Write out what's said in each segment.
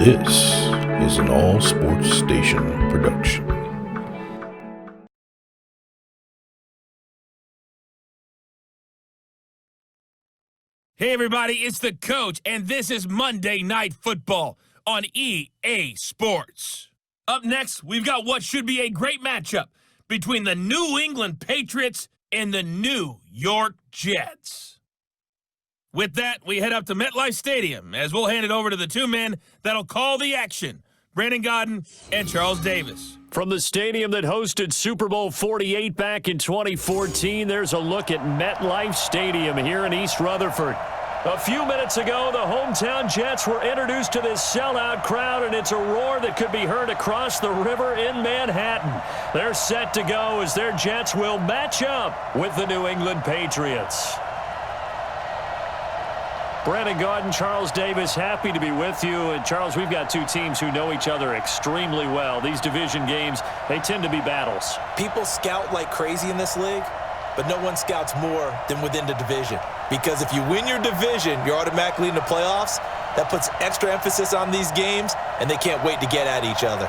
This is an All Sports Station production. Hey everybody, it's the coach, and this is Monday Night Football on EA Sports. Up next, we've got what should be a great matchup between the New England Patriots and the New York Jets. With that, we head up to MetLife Stadium as we'll hand it over to the two men that'll call the action, Brandon Gaudin and Charles Davis. From the stadium that hosted Super Bowl 48 back in 2014, there's a look at MetLife Stadium here in East Rutherford. A few minutes ago, the hometown Jets were introduced to this sellout crowd, and it's a roar that could be heard across the river in Manhattan. They're set to go as their Jets will match up with the New England Patriots. Brandon Gaudin, Charles Davis, happy to be with you. And Charles, we've got two teams who know each other extremely well. These division games, they tend to be battles. People scout like crazy in this league, but no one scouts more than within the division. Because if you win your division, you're automatically in the playoffs. That puts extra emphasis on these games, and they can't wait to get at each other.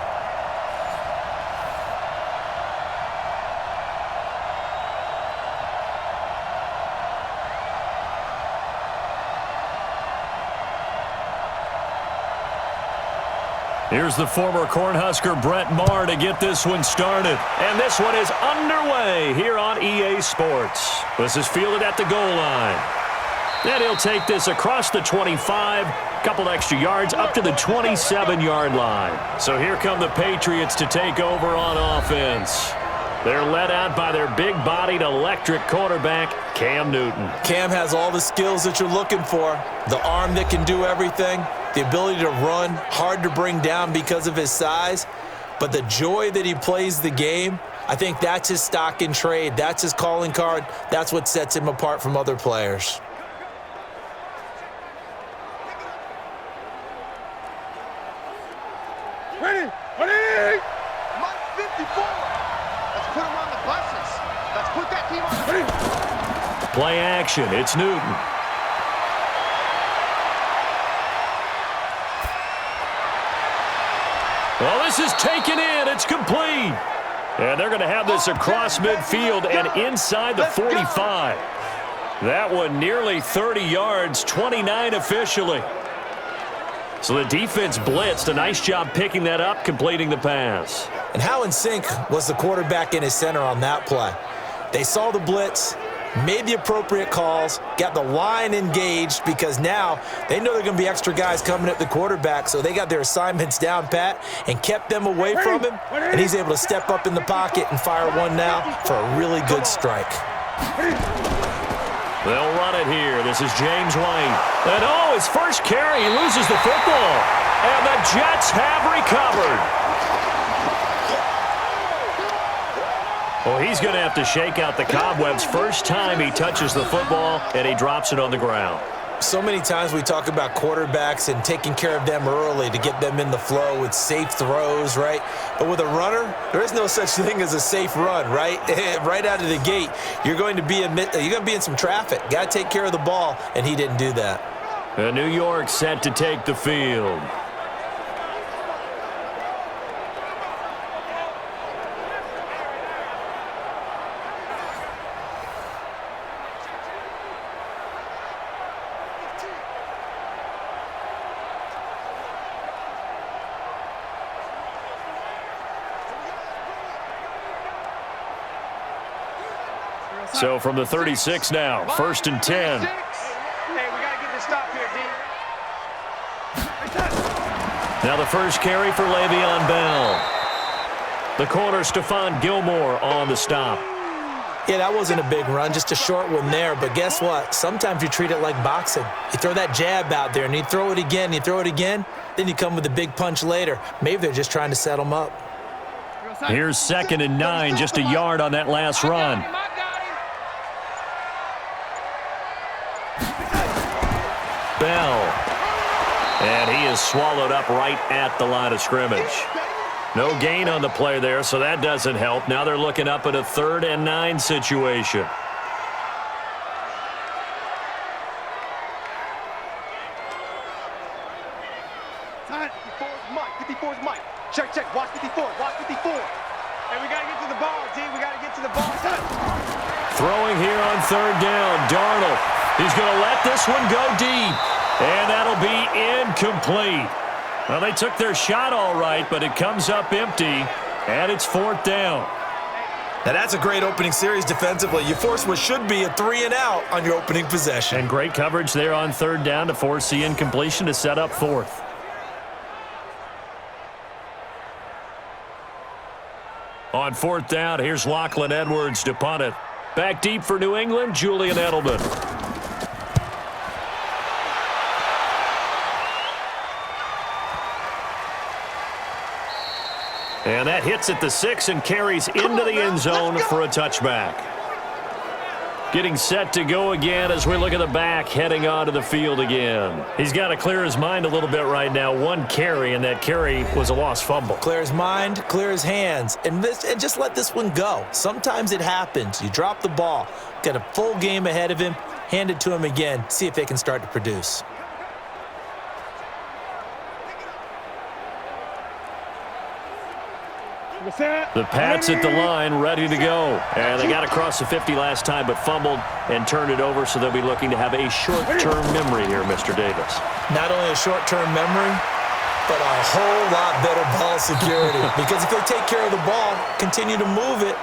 Here's the former Cornhusker Brett Maher to get this one started. And this one is underway here on EA Sports. This is fielded at the goal line. And he'll take this across the 25, couple extra yards up to the 27-yard line. So here come the Patriots to take over on offense. They're led out by their big-bodied electric quarterback, Cam Newton. Cam has all the skills that you're looking for. The arm that can do everything. The ability to run, hard to bring down because of his size. But the joy that he plays the game, I think that's his stock in trade. That's his calling card. That's what sets him apart from other players. Ready! Ready! Mark 54. Let's put him on the buses. Let's put that team on the ready. Play action. It's Newton. Well, this is taken in. It's complete. And they're going to have this across midfield and inside the 45. That one nearly 30 yards, 29 officially. So the defense blitzed. A nice job picking that up, completing the pass. And how in sync was the quarterback and his center on that play? They saw the blitz, made the appropriate calls, got the line engaged because now they know there are going to be extra guys coming at the quarterback, so they got their assignments down pat and kept them away from him, and he's able to step up in the pocket and fire one now for a really good strike. They'll run it here. This is James White. And his first carry, he loses the football. And the Jets have recovered. Well, he's going to have to shake out the cobwebs first time he touches the football, and he drops it on the ground. So many times we talk about quarterbacks and taking care of them early to get them in the flow with safe throws, right? But with a runner, there is no such thing as a safe run, right? Right out of the gate, you're going to be in some traffic. Got to take care of the ball, and he didn't do that. And New York set to take the field. So from the 36 now, 1st and 10. Hey, we got to get this stop here, D. Now the first carry for Le'Veon Bell. The corner, Stephon Gilmore, on the stop. Yeah, that wasn't a big run, just a short one there. But guess what? Sometimes you treat it like boxing. You throw that jab out there, and you throw it again, then you come with a big punch later. Maybe they're just trying to set them up. Here's 2nd and 9, just a yard on that last run. Bell. And he is swallowed up right at the line of scrimmage. No gain on the play there, so that doesn't help. Now they're looking up at a 3rd and 9 situation. 54 is Mike. 54 is Mike. Check, check. Watch 54. Watch 54. And we got to get to the ball, T. We got to get to the ball. Throwing here on third down, Darnold. He's going to let this one go deep. And that'll be incomplete. Well, they took their shot all right, but it comes up empty, and it's fourth down. Now, that's a great opening series defensively. You force what should be a 3-and-out on your opening possession. And great coverage there on third down to force the incompletion to set up fourth. On fourth down, here's Lachlan Edwards to punt it. Back deep for New England, Julian Edelman. And that hits at the 6 and carries into the end zone for a touchback. Getting set to go again as we look at the back heading onto the field again. He's got to clear his mind a little bit right now. One carry, and that carry was a lost fumble. Clear his mind, clear his hands, and just let this one go. Sometimes it happens. You drop the ball, got a full game ahead of him, hand it to him again, see if they can start to produce. The Pats at the line, ready to go. And they got across the 50 last time, but fumbled and turned it over, so they'll be looking to have a short-term memory here, Mr. Davis. Not only a short-term memory, but a whole lot better ball security. Because if they take care of the ball, continue to move it,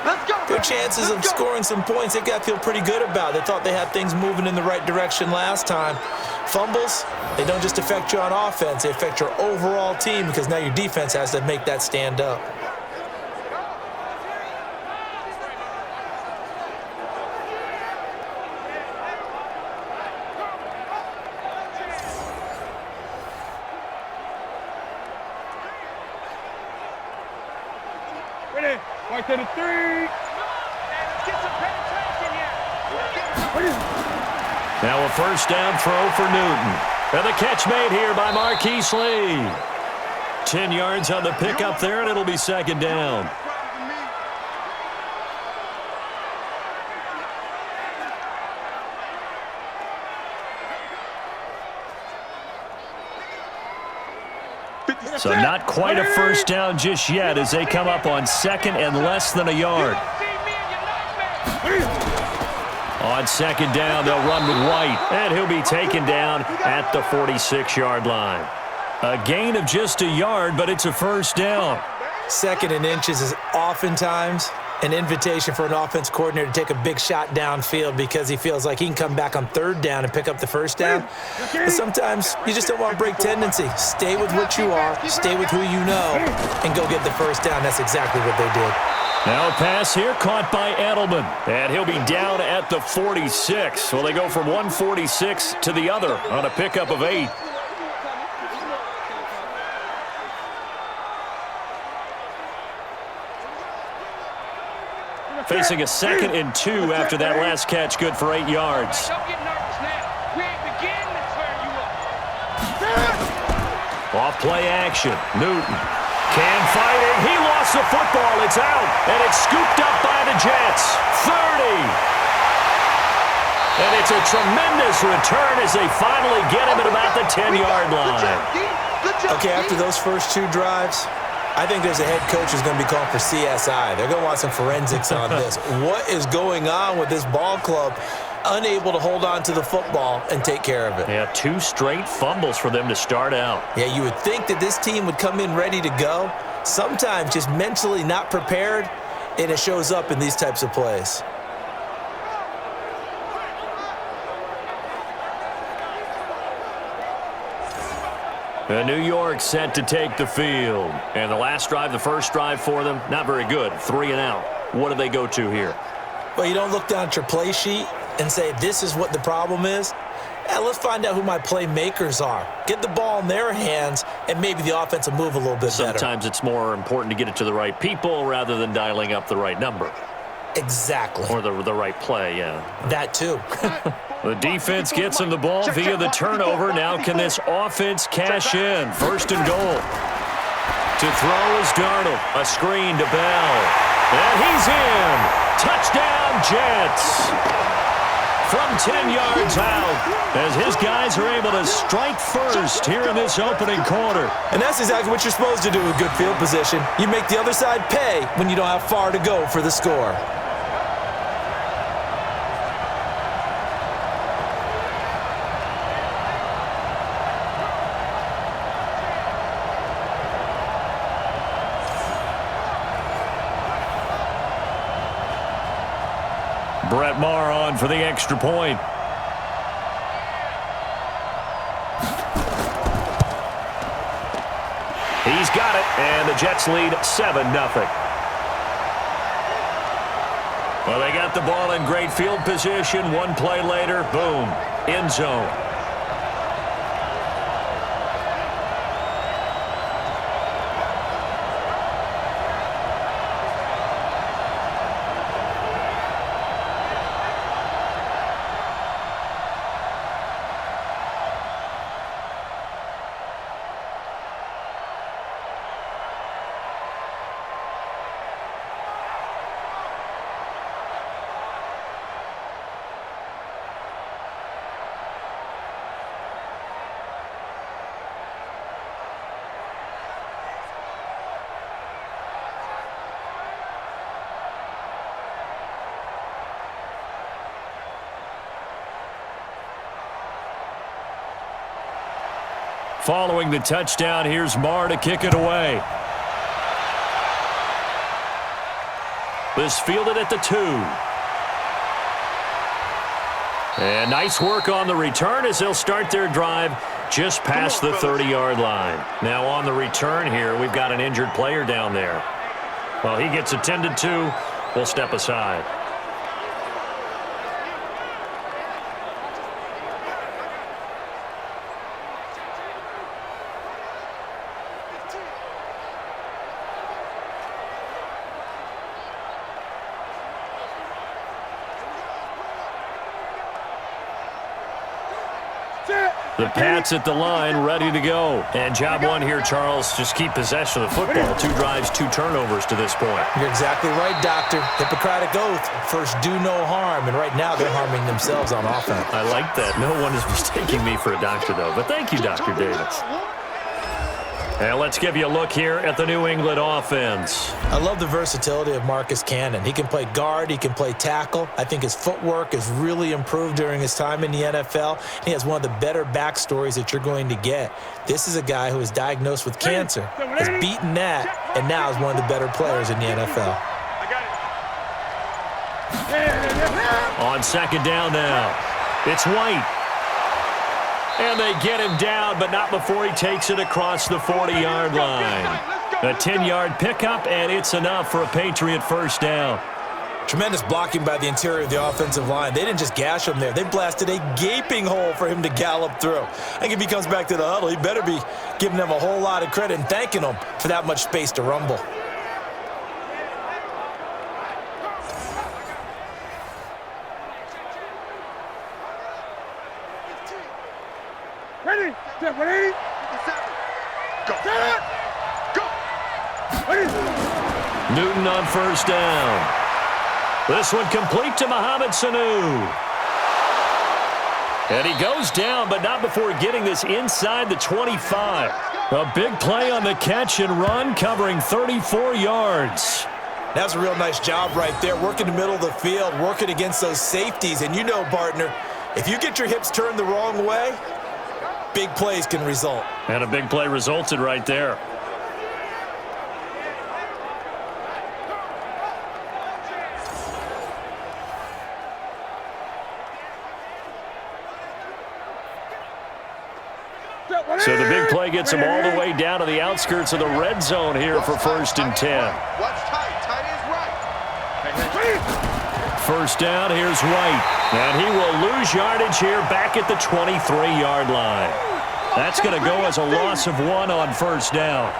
their chances of scoring some points, they've got to feel pretty good about. They thought they had things moving in the right direction last time. Fumbles, they don't just affect you on offense, they affect your overall team because now your defense has to make that stand up. Right to the 3. Let's get some penetration here. Now a first down throw for Newton. And the catch made here by Marquise Lee. 10 yards on the pickup there, and it'll be second down. So not quite a first down just yet as they come up on second and less than a yard. On second down, they'll run with White, and he'll be taken down at the 46-yard line. A gain of just a yard, but it's a first down. Second and inches is oftentimes an invitation for an offense coordinator to take a big shot downfield because he feels like he can come back on third down and pick up the first down. But sometimes you just don't want to break tendency. Stay with what you are, stay with who you know, and go get the first down. That's exactly what they did. Now a pass here caught by Edelman, and he'll be down at the 46. Well, they go from 146 to the other on a pickup of 8. Facing a 2nd and 2 after that last catch, good for 8 yards. Don't get nervous now. We ain't beginning to tear you up. Off play action. Newton can fight it. He lost the football. It's out, and it's scooped up by the Jets. 30. And it's a tremendous return as they finally get him at about the 10-yard line. Okay, after those first 2 drives, I think there's a head coach who's going to be calling for CSI. They're going to want some forensics on this. What is going on with this ball club? Unable to hold on to the football and take care of it. Yeah, 2 straight fumbles for them to start out. Yeah, you would think that this team would come in ready to go. Sometimes just mentally not prepared, and it shows up in these types of plays. New York set to take the field. And the last drive, the first drive for them, not very good. 3 and out. What do they go to here? Well, you don't look down at your play sheet and say, this is what the problem is. Let's find out who my playmakers are. Get the ball in their hands, and maybe the offense will move a little bit better. Sometimes it's more important to get it to the right people rather than dialing up the right number. Exactly. Or the right play, yeah. That too. The defense gets him the ball via the turnover. Now can this offense cash in? First and goal. To throw is Darnold. A screen to Bell. And he's in. Touchdown, Jets. From 10 yards out. as his guys are able to strike first here in this opening quarter. And that's exactly what you're supposed to do with good field position. You make the other side pay when you don't have far to go for the score. Brett Maher on for the extra point. He's got it, and the Jets lead 7-0. Well, they got the ball in great field position. One play later, boom, end zone. Following the touchdown, here's Maher to kick it away. This fielded at the 2. And nice work on the return as they'll start their drive just past the 30-yard line. Now on the return here, we've got an injured player down there. Well, he gets attended to. We'll step aside. The Pats at the line, ready to go. And job one here, Charles, just keep possession of the football. 2 drives, 2 turnovers to this point. You're exactly right, Doctor. Hippocratic oath, first do no harm. And right now they're harming themselves on offense. I like that. No one is mistaking me for a doctor, though. But thank you, Dr. Davis. And let's give you a look here at the New England offense. I love the versatility of Marcus Cannon. He can play guard. He can play tackle. I think his footwork has really improved during his time in the NFL. He has one of the better backstories that you're going to get. This is a guy who was diagnosed with cancer, has beaten that, and now is one of the better players in the NFL. On second down now, it's White. And they get him down, but not before he takes it across the 40-yard line. A 10-yard pickup, and it's enough for a Patriot first down. Tremendous blocking by the interior of the offensive line. They didn't just gash him there. They blasted a gaping hole for him to gallop through. I think if he comes back to the huddle, he better be giving them a whole lot of credit and thanking them for that much space to rumble. Ready? Ready? Go. Go. Ready? Newton on first down. This one complete to Mohamed Sanu. And he goes down, but not before getting this inside the 25. A big play on the catch and run, covering 34 yards. That's a real nice job right there, working the middle of the field, working against those safeties. And you know, partner, if you get your hips turned the wrong way, big plays can result. And a big play resulted right there. So the big play gets him all the way down to the outskirts of the red zone here for 1st and 10. What's tight? Tight is right. First down, here's White. And he will lose yardage here back at the 23-yard line. That's going to go as a loss of 1 on first down.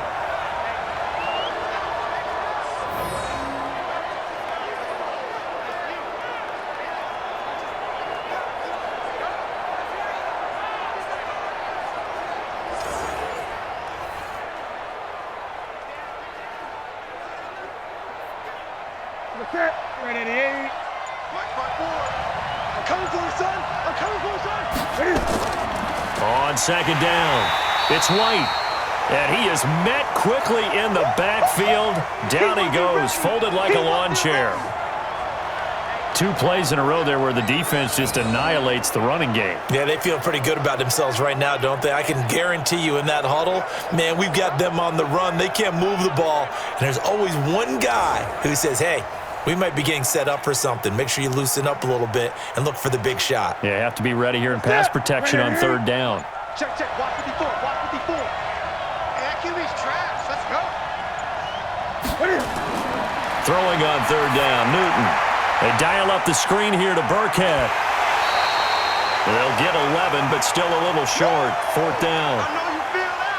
Ready, 8. I'm coming for you, son. I'm coming for you, son. Ready? On second down, it's White. And he is met quickly in the backfield. Down he goes, folded like a lawn chair. 2 plays in a row there where the defense just annihilates the running game. Yeah, they feel pretty good about themselves right now, don't they? I can guarantee you in that huddle, man, we've got them on the run. They can't move the ball. And there's always one guy who says, hey, we might be getting set up for something. Make sure you loosen up a little bit and look for the big shot. Yeah, have to be ready here in pass protection on third down. Check, check. Watch 54. Watch 54. Hey, that QB's trash. Let's go. Throwing on third down, Newton. They dial up the screen here to Burkhead. They'll get 11, but still a little short. Fourth down. I know you feel that.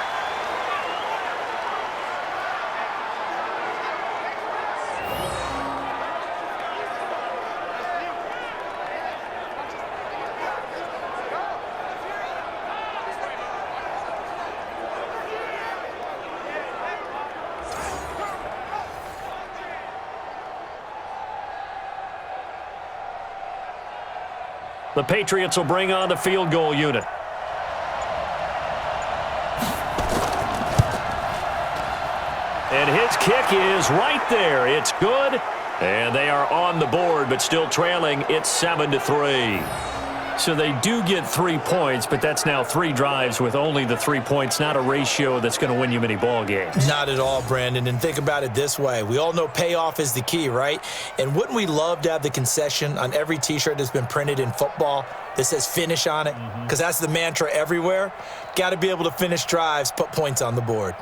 The Patriots will bring on the field goal unit. And his kick is right there. It's good. And they are on the board, but still trailing. It's 7-3. So they do get 3 points, but that's now 3 drives with only the 3 points, not a ratio that's going to win you many ball games. Not at all, Brandon. And think about it this way. We all know payoff is the key, right? And wouldn't we love to have the concession on every T-shirt that's been printed in football that says finish on it? Because that's the mantra everywhere. Got to be able to finish drives, put points on the board.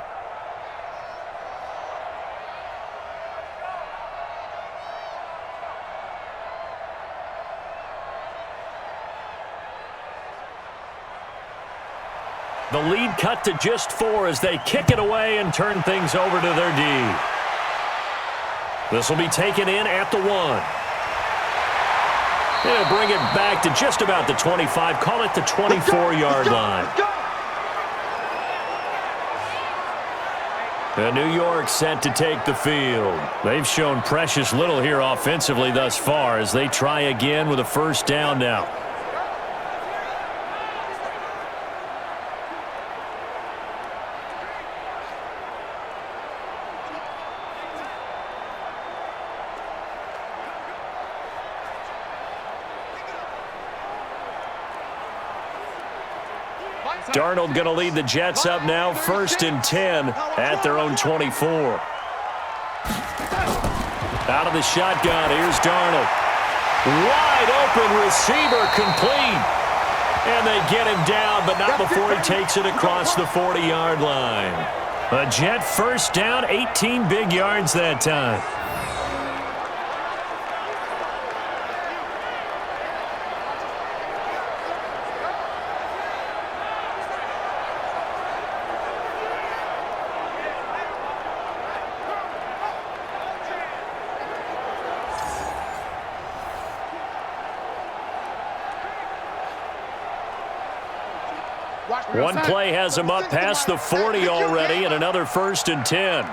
The lead cut to just 4 as they kick it away and turn things over to their D. This will be taken in at the 1. They'll bring it back to just about the 25. Call it the 24-yard line. And New York set to take the field. They've shown precious little here offensively thus far as they try again with a first down now. Darnold going to lead the Jets up now, 1st and 10 at their own 24. Out of the shotgun, here's Darnold. Wide open receiver, complete. And they get him down, but not before he takes it across the 40-yard line. A Jet first down, 18 big yards that time. One play has him up past the 40 already, and another 1st and 10.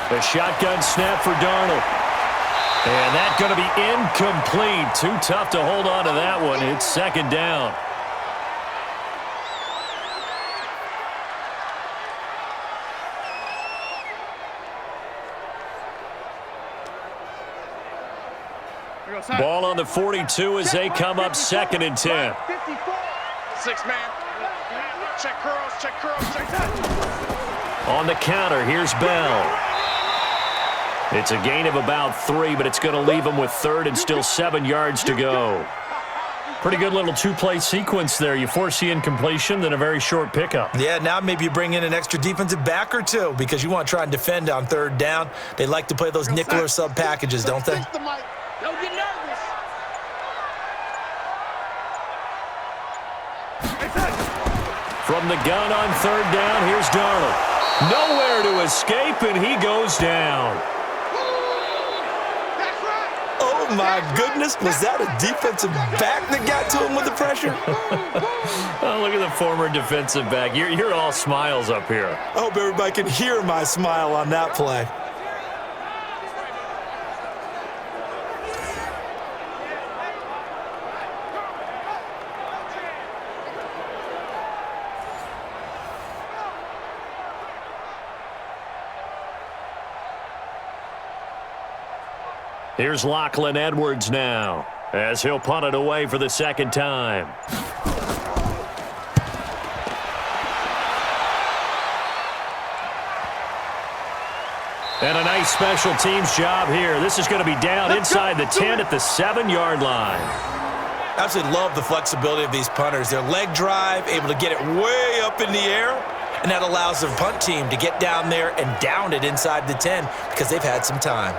The shotgun snap for Darnold. And that's going to be incomplete. Too tough to hold on to that one. It's 2nd down. Ball on the 42 as they come up 2nd and 10. 6-man. Check curls, check curls, check that. On the counter, here's Bell. It's a gain of about 3, but it's going to leave them with 3rd and still 7 yards to go. Pretty good little 2-play sequence there. You force the incompletion, then a very short pickup. Yeah, now maybe you bring in an extra defensive back or 2 because you want to try and defend on 3rd down. They like to play those nickel or sub packages, don't they? Don't get nervous. From the gun on 3rd down, here's Darnold. Nowhere to escape, and he goes down. Oh, my goodness. Was that a defensive back that got to him with the pressure? Oh, look at the former defensive back. You're all smiles up here. I hope everybody can hear my smile on that play. Here's Lachlan Edwards now, as he'll punt it away for the second time. And a nice special teams job here. This is going to be down inside the 10 at the 7-yard line. Absolutely love the flexibility of these punters. Their leg drive, able to get it way up in the air, and that allows their punt team to get down there and down it inside the 10 because they've had some time.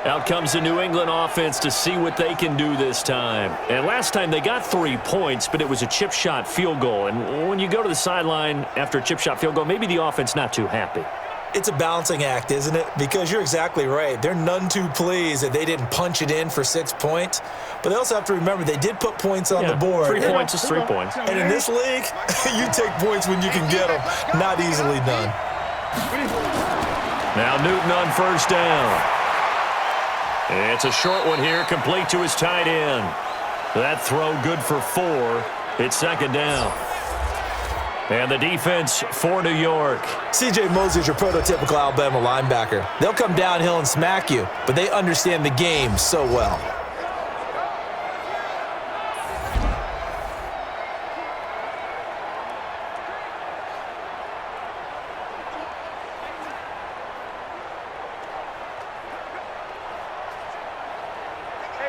Out comes the New England offense to see what they can do this time. And last time they got 3 points, but it was a chip shot field goal. And when you go to the sideline after a chip shot field goal, maybe the offense not too happy. It's a balancing act, isn't it? Because you're exactly right. They're none too pleased that they didn't punch it in for 6 points. But they also have to remember they did put points on the board. 3 points is 3 points. And in this league, you take points when you can get them. Not easily done. Now Newton on first down. It's a short one here, complete to his tight end. That throw good for 4. It's second down. And the defense for New York. C.J. Mosley's your prototypical Alabama linebacker. They'll come downhill and smack you, but they understand the game so well.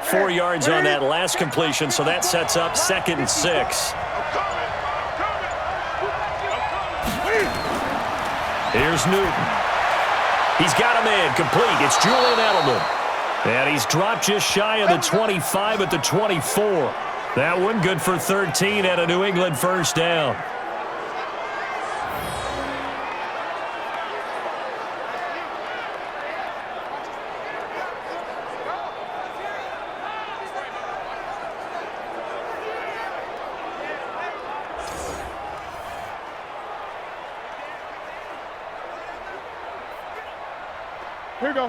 Four yards on that last completion, so that sets up 2nd and 6. Here's Newton. He's got a man complete. It's Julian Edelman. And he's dropped just shy of the 25 at the 24. That one good for 13 at a New England first down.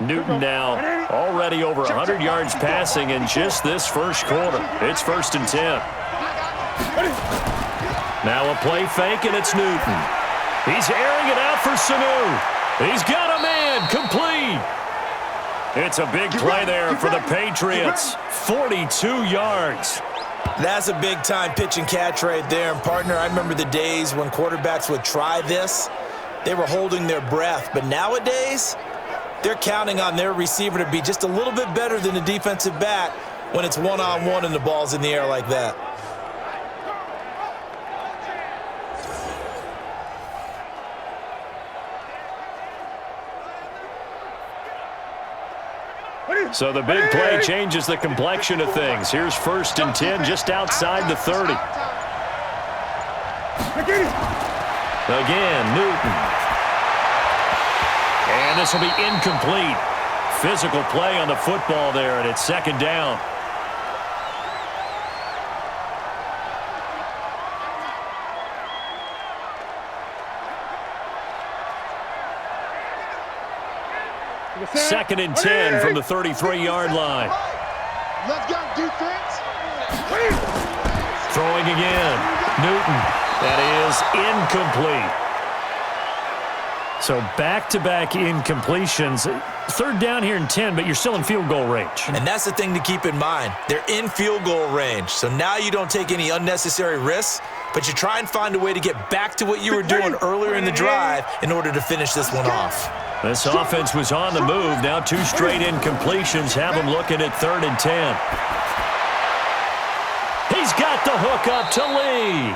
Newton now already over 100 yards passing in just this first quarter. It's 1st and 10. Now a play fake, and it's Newton. He's airing it out for Sanu. He's got a man complete. It's a big play there for the Patriots. 42 yards. That's a big-time pitch and catch right there. And, partner, I remember the days when quarterbacks would try this. They were holding their breath. But nowadays, they're counting on their receiver to be just a little bit better than the defensive back when it's one-on-one and the ball's in the air like that. So the big play changes the complexion of things. Here's 1st and 10 just outside the 30. Again, Newton. And this will be incomplete. Physical play on the football there, and it's 2nd down. Second and 10 from the 33-yard line. Let's go, defense. Throwing again. Newton. That is incomplete. So back-to-back incompletions. 3rd down here and 10, but you're still in field goal range. And that's the thing to keep in mind. They're in field goal range. So now you don't take any unnecessary risks, but you try and find a way to get back to what you were doing earlier in the drive in order to finish this one off. This offense was on the move. Now 2 straight incompletions have them looking at 3rd and 10. He's got the hook up to Lee.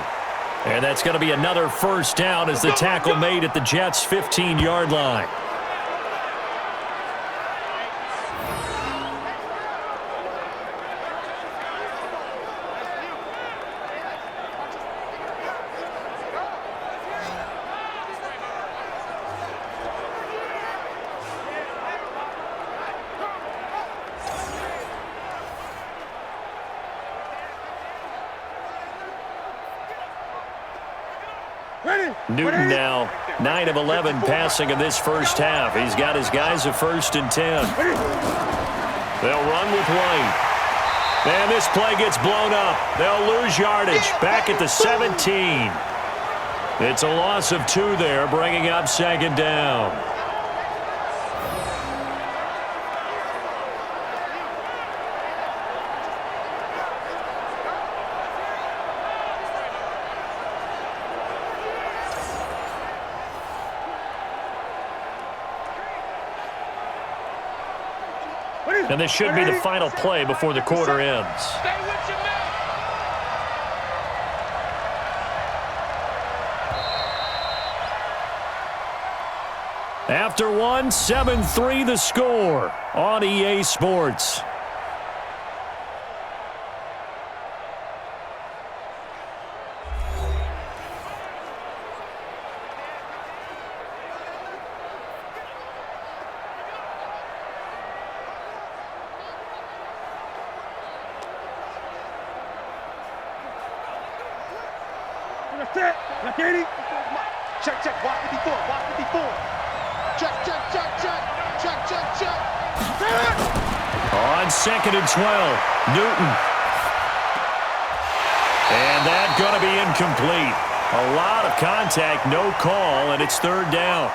And that's going to be another first down as the tackle made at the Jets' 15-yard line. Newton now 9 of 11 passing in this first half. He's got his guys at 1st and 10. They'll run with White. And this play gets blown up. They'll lose yardage back at the 17. It's a loss of 2 there, bringing up 2nd down. And this should be the final play before the quarter ends. Stay with your man. After one, 7-3 the score on EA Sports. Check, check, walk 54, walk 54. Check, check, check, check, check, check, check. On 2nd and 12, Newton. And that's going to be incomplete. A lot of contact, no call, and it's 3rd down.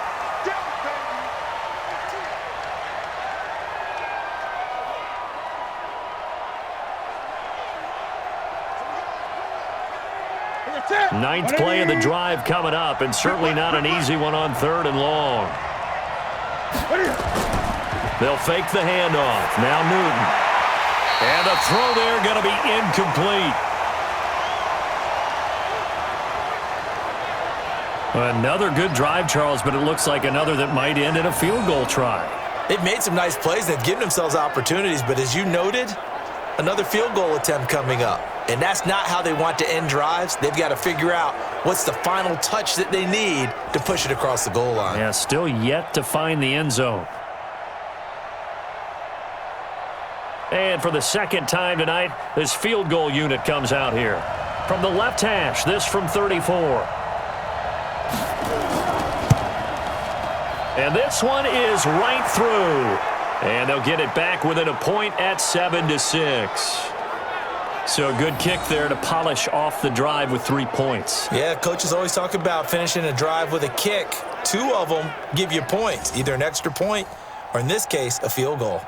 Ninth play of the drive coming up, and certainly not an easy one on 3rd and long. They'll fake the handoff. Now Newton. And a throw there going to be incomplete. Another good drive, Charles, but it looks like another that might end in a field goal try. They've made some nice plays. They've given themselves opportunities, but as you noted, another field goal attempt coming up. And that's not how they want to end drives. They've got to figure out what's the final touch that they need to push it across the goal line. Yeah, still yet to find the end zone. And for the second time tonight, this field goal unit comes out here. From the left hash, this from 34. And this one is right through. And they'll get it back within a point at 7-6. So a good kick there to polish off the drive with 3 points. Yeah, coaches always talk about finishing a drive with a kick. 2 of them give you points, either an extra point or, in this case, a field goal.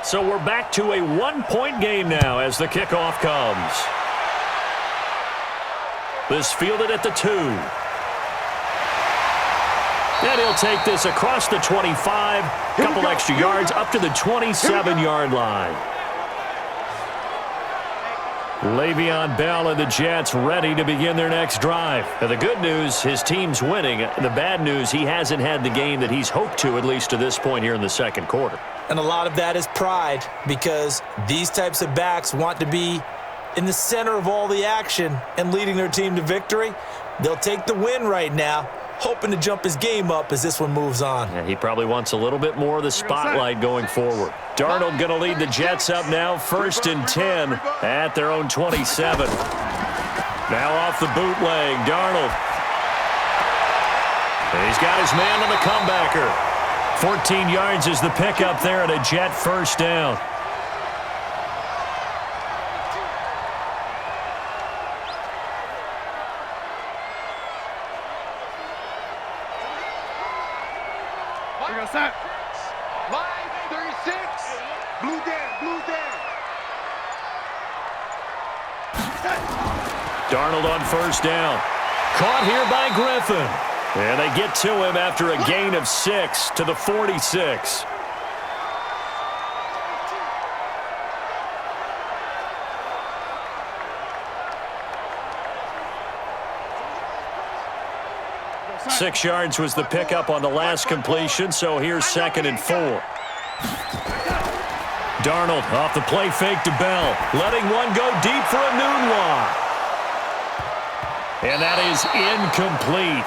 So we're back to a 1-point game now as the kickoff comes. This fielded at the 2. And he'll take this across the 25, couple extra yards up to the 27-yard line. Le'Veon Bell and the Jets ready to begin their next drive. Now, the good news, his team's winning. The bad news, he hasn't had the game that he's hoped to, at least to this point here in the second quarter. And a lot of that is pride, because these types of backs want to be in the center of all the action and leading their team to victory. They'll take the win right now, hoping to jump his game up as this one moves on. Yeah, he probably wants a little bit more of the spotlight going forward. Darnold going to lead the Jets up now, 1st and 10 at their own 27. Now off the bootleg, Darnold. And he's got his man on the comebacker. 14 yards is the pickup there at a Jet 1st down. Line 36. Blue down, blue down. Darnold on 1st down. Caught here by Griffin. And they get to him after a gain of 6 to the 46. Six yards was the pickup on the last completion, so here's 2nd and 4. Darnold off the play fake to Bell, letting one go deep for a noon walk. And that is incomplete.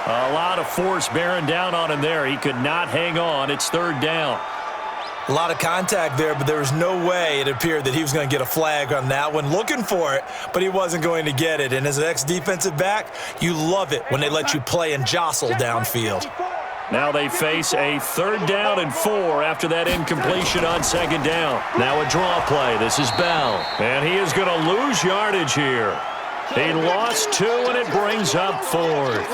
A lot of force bearing down on him there. He could not hang on. It's 3rd down. A lot of contact there, but there was no way it appeared that he was going to get a flag on that one. Looking for it, but he wasn't going to get it. And as an ex-defensive back, you love it when they let you play and jostle downfield. Now they face a 3rd down and 4 after that incompletion on 2nd down. Now a draw play. This is Bell. And he is going to lose yardage here. He lost 2, and it brings up 4th.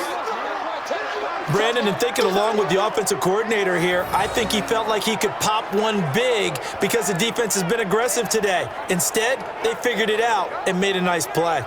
Brandon, and thinking along with the offensive coordinator here, I think he felt like he could pop one big because the defense has been aggressive today. Instead, they figured it out and made a nice play.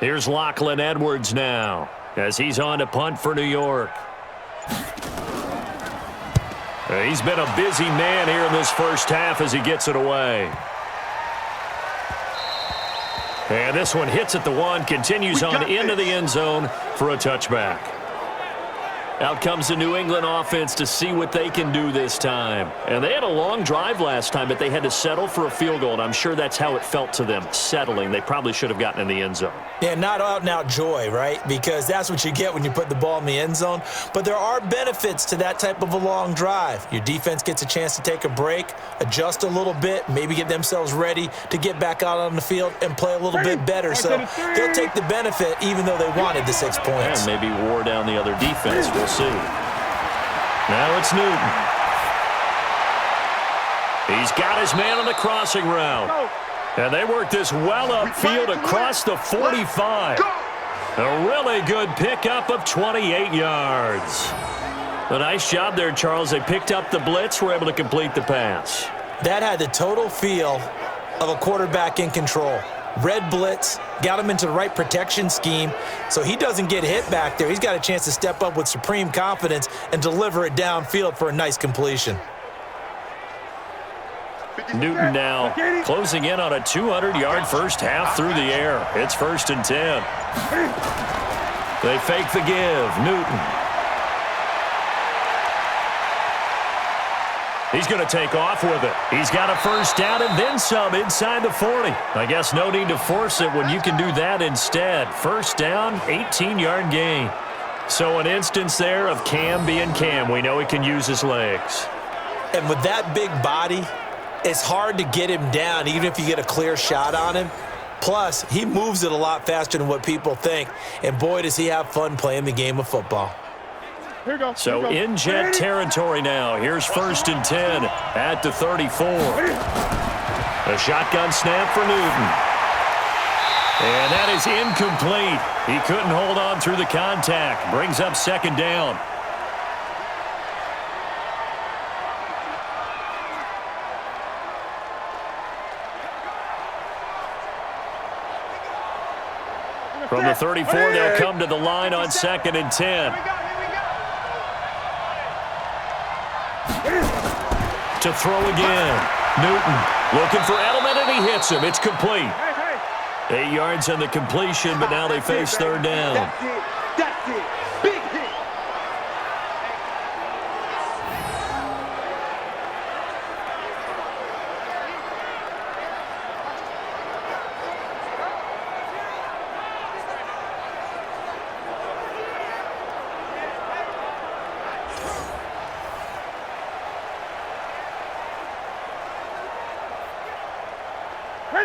Here's Lachlan Edwards now as he's on to punt for New York. He's been a busy man here in this first half as he gets it away. And this one hits at the 1, continues on into the end zone for a touchback. Out comes the New England offense to see what they can do this time. And they had a long drive last time, but they had to settle for a field goal, and I'm sure that's how it felt to them, settling. They probably should have gotten in the end zone. Yeah, not out-and-out joy, right? Because that's what you get when you put the ball in the end zone. But there are benefits to that type of a long drive. Your defense gets a chance to take a break, adjust a little bit, maybe get themselves ready to get back out on the field and play a little bit better. So they'll take the benefit even though they wanted the 6 points. And maybe wore down the other defense. We'll see. Now it's Newton. He's got his man on the crossing route. And they work this well upfield across the 45. A really good pickup of 28 yards. A nice job there, Charles. They picked up the blitz, were able to complete the pass. That had the total feel of a quarterback in control. Red blitz, got him into the right protection scheme, so he doesn't get hit back there. He's got a chance to step up with supreme confidence and deliver it downfield for a nice completion. Newton now closing in on a 200-yard first half through the air. It's 1st and 10. They fake the give. Newton. He's going to take off with it. He's got a first down and then some inside the 40. I guess no need to force it when you can do that instead. First down, 18-yard gain. So an instance there of Cam being Cam. We know he can use his legs. And with that big body, it's hard to get him down even if you get a clear shot on him. Plus, he moves it a lot faster than what people think. And boy, does he have fun playing the game of football. So in jet territory now. Here's 1st and 10 at the 34. A shotgun snap for Newton. And that is incomplete. He couldn't hold on through the contact. Brings up 2nd down. From the 34, they'll come to the line on 2nd and 10. To throw again. Newton looking for Edelman, and he hits him. It's complete. 8 yards on the completion, but now they face 3rd down. That's it. Big hit.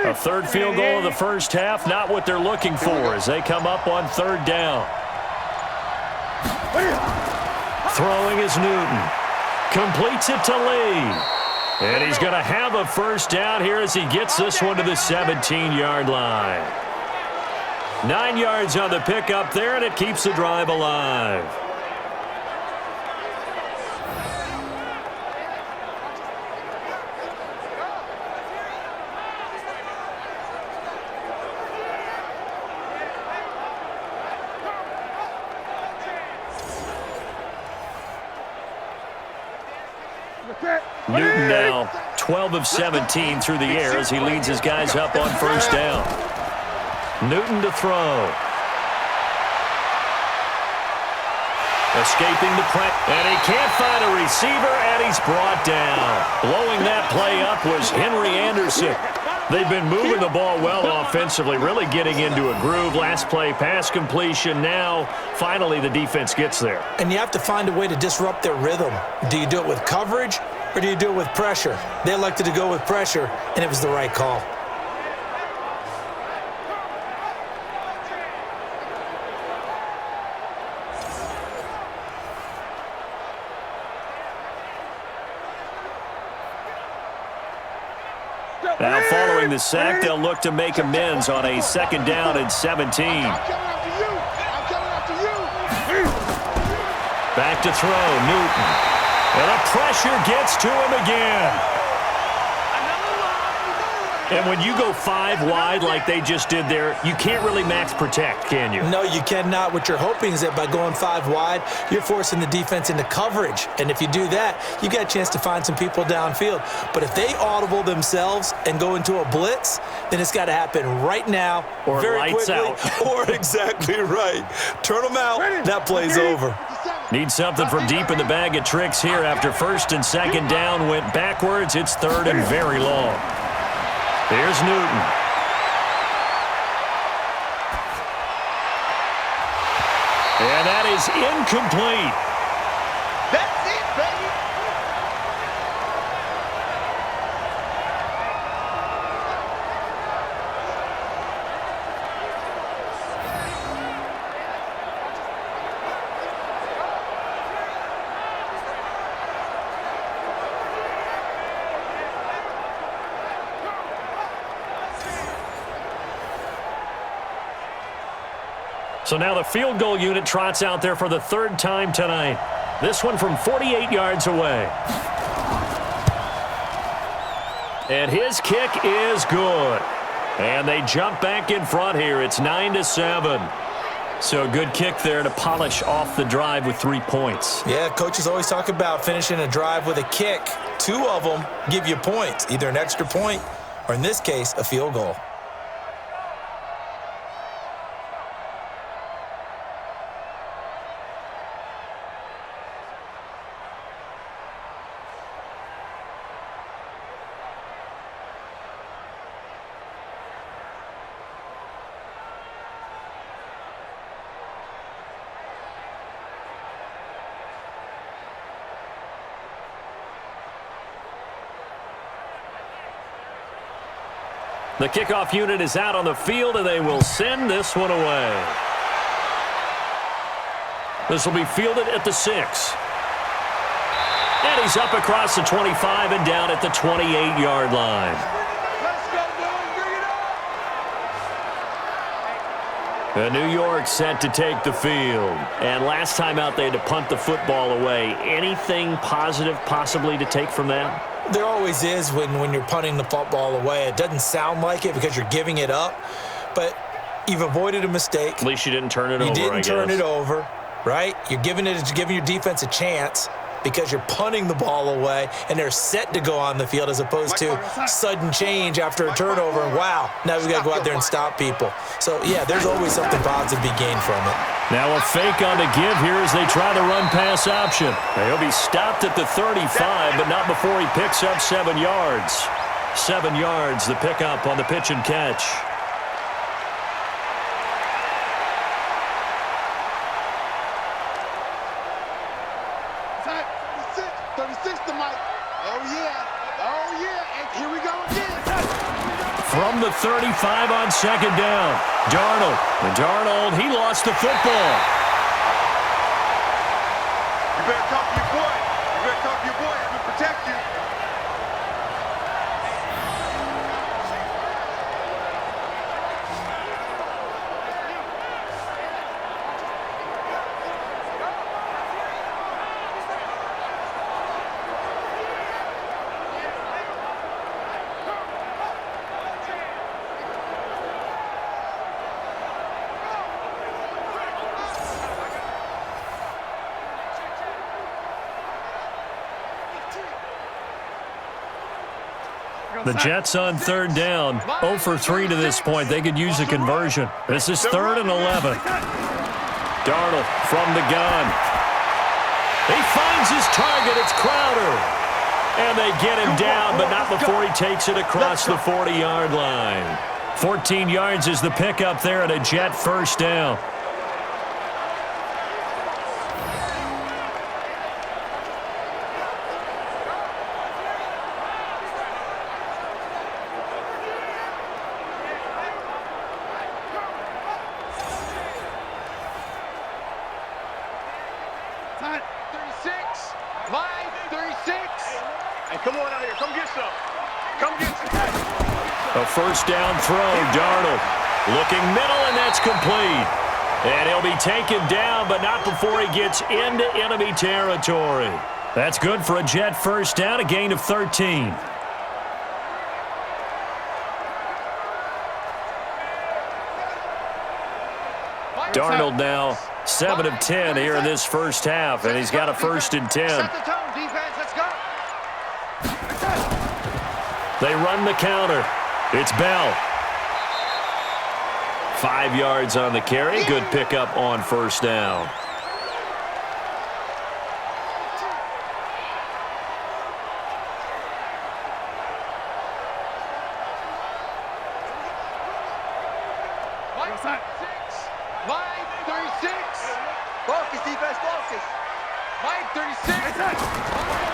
A 3rd field goal of the first half, not what they're looking for as they come up on 3rd down. Throwing is Newton. Completes it to Lee. And he's going to have a first down here as he gets this one to the 17-yard line. 9 yards on the pickup there, and it keeps the drive alive. Newton now 12 of 17 through the air as he leads his guys up on first down. Newton to throw. Escaping the press, and he can't find a receiver, and he's brought down. Blowing that play up was Henry Anderson. They've been moving the ball well offensively, really getting into a groove. Last play, pass completion. Now, finally, the defense gets there. And you have to find a way to disrupt their rhythm. Do you do it with coverage or do you do it with pressure? They elected to go with pressure, and it was the right call. Now, following the sack, they'll look to make amends on a 2nd down and 17. Back to throw, Newton. And the pressure gets to him again. And when you go 5 wide like they just did there, you can't really max protect, can you? No, you cannot. What you're hoping is that by going 5 wide, you're forcing the defense into coverage. And if you do that, you got a chance to find some people downfield. But if they audible themselves and go into a blitz, then it's got to happen right now, or very lights quickly, out. Or exactly right. Turn them out. That play's over. Need something from deep in the bag of tricks here after 1st and 2nd down went backwards. It's 3rd and very long. Here's Newton. And that is incomplete. That's it, baby. So now the field goal unit trots out there for the 3rd time tonight. This one from 48 yards away. And his kick is good. And they jump back in front here. It's 9-7. So good kick there to polish off the drive with 3 points. Yeah, coaches always talk about finishing a drive with a kick. 2 of them give you points, either an extra point or, in this case, a field goal. The kickoff unit is out on the field, and they will send this one away. This will be fielded at the 6. And he's up across the 25 and down at the 28-yard line. Let's go, boys. Bring it up. New York set to take the field. And last time out, they had to punt the football away. Anything positive possibly to take from that? There always is when you're punting the football away. It doesn't sound like it because you're giving it up, but you've avoided a mistake. At least you didn't turn it over, You didn't turn it over, right? You're giving your defense a chance because you're punting the ball away, and they're set to go on the field as opposed to sudden change after a turnover. And wow, now we've got to go out there and stop people. So, yeah, there's always something positive to be gained from it. Now a fake on the give here as they try to run pass option. He'll be stopped at the 35, but not before he picks up 7 yards. 7 yards, the pickup on the pitch and catch. Time, 36 to Mike. Oh, yeah, and here we go again. From the 35 on 2nd down, Darnold. And Darnold, he lost the football. You better talk to your boy. I'm going to protect you. The Jets on 3rd down, 0 for 3 to this point. They could use a conversion. This is 3rd and 11. Darnold from the gun. He finds his target. It's Crowder. And they get him down, but not before he takes it across the 40-yard line. 14 yards is the pickup there at a Jet first down. A first down throw, Darnold looking middle, and that's complete. And he'll be taken down, but not before he gets into enemy territory. That's good for a Jet first down, a gain of 13. Darnold now 7 of 10 here in this first half, and he's got a 1st and 10. Set the tone, defense. Let's go. They run the counter. It's Bell. 5 yards on the carry. Good pickup on first down.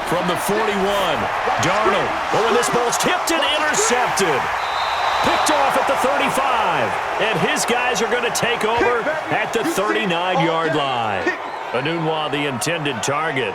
From the 41, Darnold. Oh, and this ball's tipped and intercepted. Picked off at the 35. And his guys are going to take over at the 39-yard line. Anunwa, the intended target.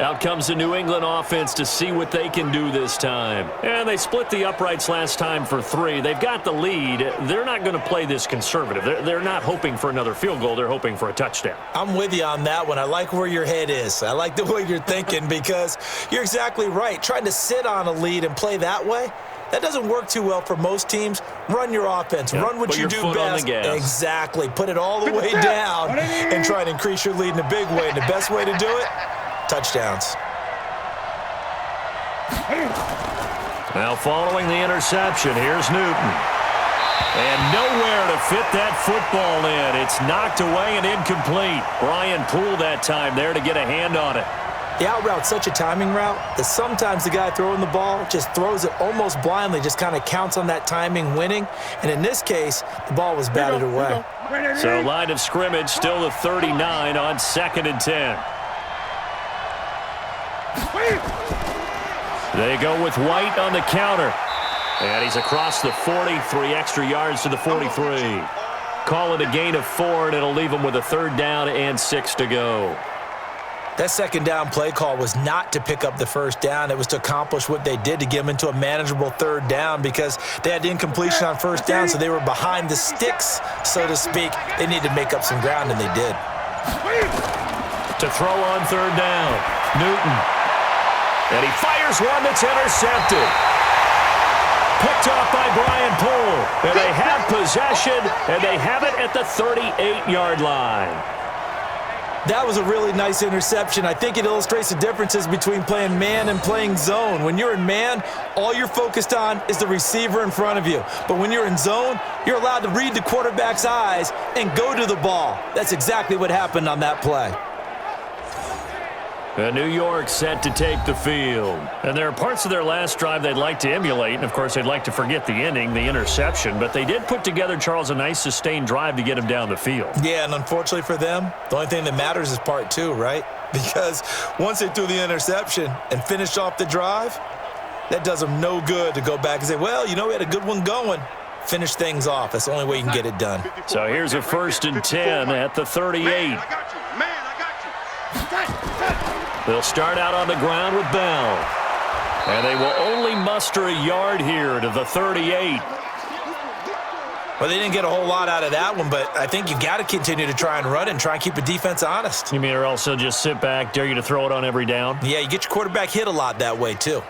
Out comes the New England offense to see what they can do this time. And they split the uprights last time for 3. They've got the lead. They're not going to play this conservative. They're not hoping for another field goal. They're hoping for a touchdown. I'm with you on that one. I like where your head is. I like the way you're thinking because you're exactly right. Trying to sit on a lead and play that way, that doesn't work too well for most teams. Run your offense. Run what you do best. Exactly. Put it all the way down and try and increase your lead in a big way. And the best way to do it, touchdowns. Now following the interception, here's Newton. And nowhere to fit that football in. It's knocked away and incomplete. Brian Poole that time there to get a hand on it. The out route's such a timing route that sometimes the guy throwing the ball just throws it almost blindly, just kind of counts on that timing winning. And in this case, the ball was batted away. So line of scrimmage still the 39 on 2nd and 10. They go with White on the counter. And he's across the 40, 3 extra yards to the 43. Call it a gain of 4, and it'll leave him with a 3rd down and 6 to go. That 2nd down play call was not to pick up the 1st down. It was to accomplish what they did to get them into a manageable 3rd down because they had incompletion on 1st down, so they were behind the sticks, so to speak. They needed to make up some ground, and they did. To throw on 3rd down, Newton. And he fires one that's intercepted. Picked off by Brian Poole. And they have possession, and they have it at the 38-yard line. That was a really nice interception. I think it illustrates the differences between playing man and playing zone. When you're in man, all you're focused on is the receiver in front of you. But when you're in zone, you're allowed to read the quarterback's eyes and go to the ball. That's exactly what happened on that play. And New York set to take the field. And there are parts of their last drive they'd like to emulate. And, of course, they'd like to forget the inning, the interception. But they did put together, Charles, a nice sustained drive to get him down the field. Yeah, and unfortunately for them, the only thing that matters is part 2, right? Because once they threw the interception and finished off the drive, that does them no good to go back and say, well, you know, we had a good one going. Finish things off. That's the only way you can get it done. So here's a 1st and 10 at the 38. They'll start out on the ground with Bell. And they will only muster a yard here to the 38. Well, they didn't get a whole lot out of that one, but I think you've got to continue to try and run and try and keep the defense honest. You mean or else they'll just sit back, dare you to throw it on every down? Yeah, you get your quarterback hit a lot that way, too.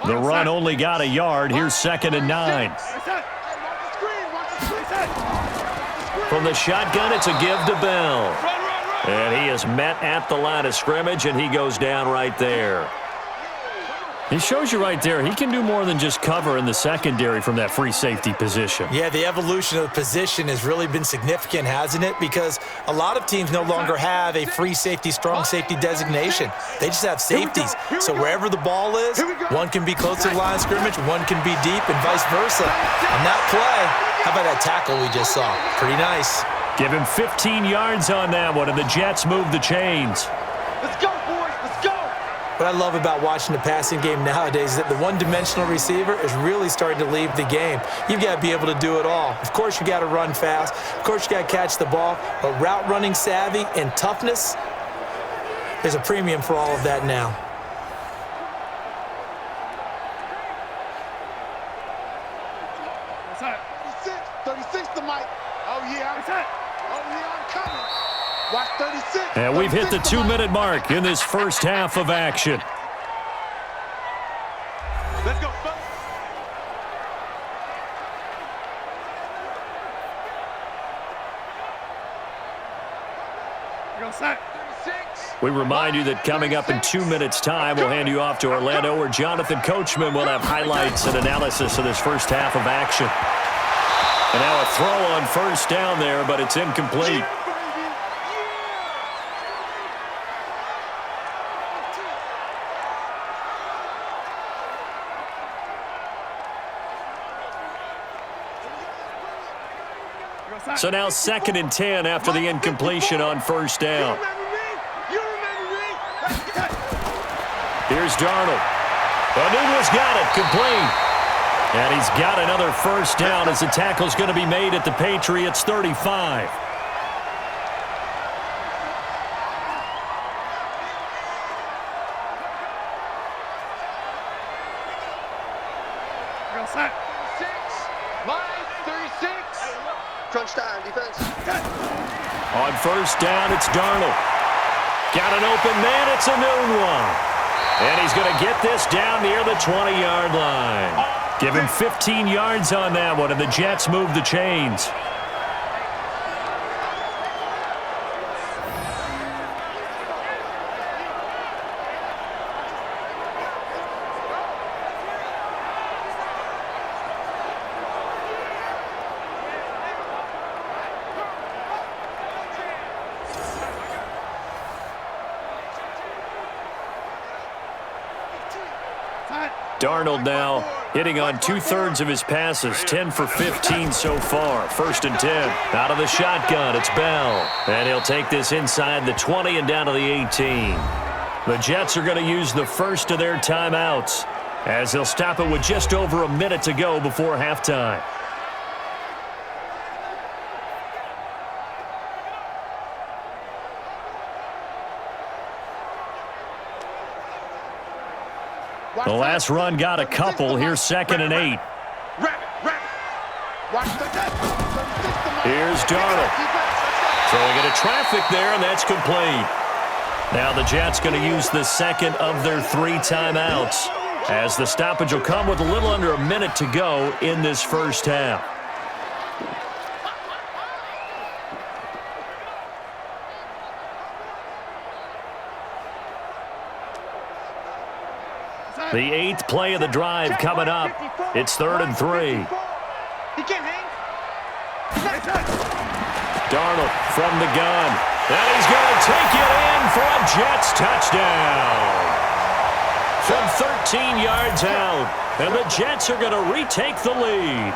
The run only got a yard. Here's 2nd and 9. From the shotgun, it's a give to Bell. And he is met at the line of scrimmage, and he goes down right there. He shows you right there, he can do more than just cover in the secondary from that free safety position. Yeah, the evolution of the position has really been significant, hasn't it? Because a lot of teams no longer have a free safety, strong safety designation. They just have safeties. So wherever the ball is, one can be close to the line of scrimmage, one can be deep, and vice versa. On that play, how about that tackle we just saw? Pretty nice. Give him 15 yards on that one, and the Jets move the chains. Let's go, boys. Let's go. What I love about watching the passing game nowadays is that the one-dimensional receiver is really starting to leave the game. You've got to be able to do it all. Of course, you got to run fast. Of course, you got to catch the ball. But route running savvy and toughness, there's a premium for all of that now. What's that? 36 to Mike. Oh, yeah. What's that? Oh, yeah, I'm coming. Watch 36. And we've hit the 2-minute mark in this first half of action. Let's go, fellas. You're going set. 36. We remind you that coming up in 2 minutes' time, we'll hand you off to Orlando, where Jonathan Coachman will have highlights and analysis of this first half of action. And now a throw on first down there, but it's incomplete. So now 2nd and 10 after the incompletion on first down. Here's Darnold. O'Neill's got it, complete. And he's got another first down as the tackle's going to be made at the Patriots 35. Crunch time, defense. On first down, it's Darnold. Got an open man, it's a noon one. And he's going to get this down near the 20-yard line. Give him 15 yards on that one, and the Jets move the chains. Darnold now hitting on 2/3 of his passes, 10 for 15 so far. 1st and 10. Out of the shotgun, it's Bell. And he'll take this inside the 20 and down to the 18. The Jets are going to use the first of their timeouts as they'll stop it with just over a minute to go before halftime. The last run got a couple. Here's 2nd and 8. Here's Darnold. Throwing into traffic there, and that's complete. Now the Jets going to use the second of their 3 timeouts as the stoppage will come with a little under a minute to go in this first half. The 8th play of the drive coming up. It's 3rd and 3. He can't hang. Darnold from the gun. And he's going to take it in for a Jets touchdown. From 13 yards out. And the Jets are going to retake the lead.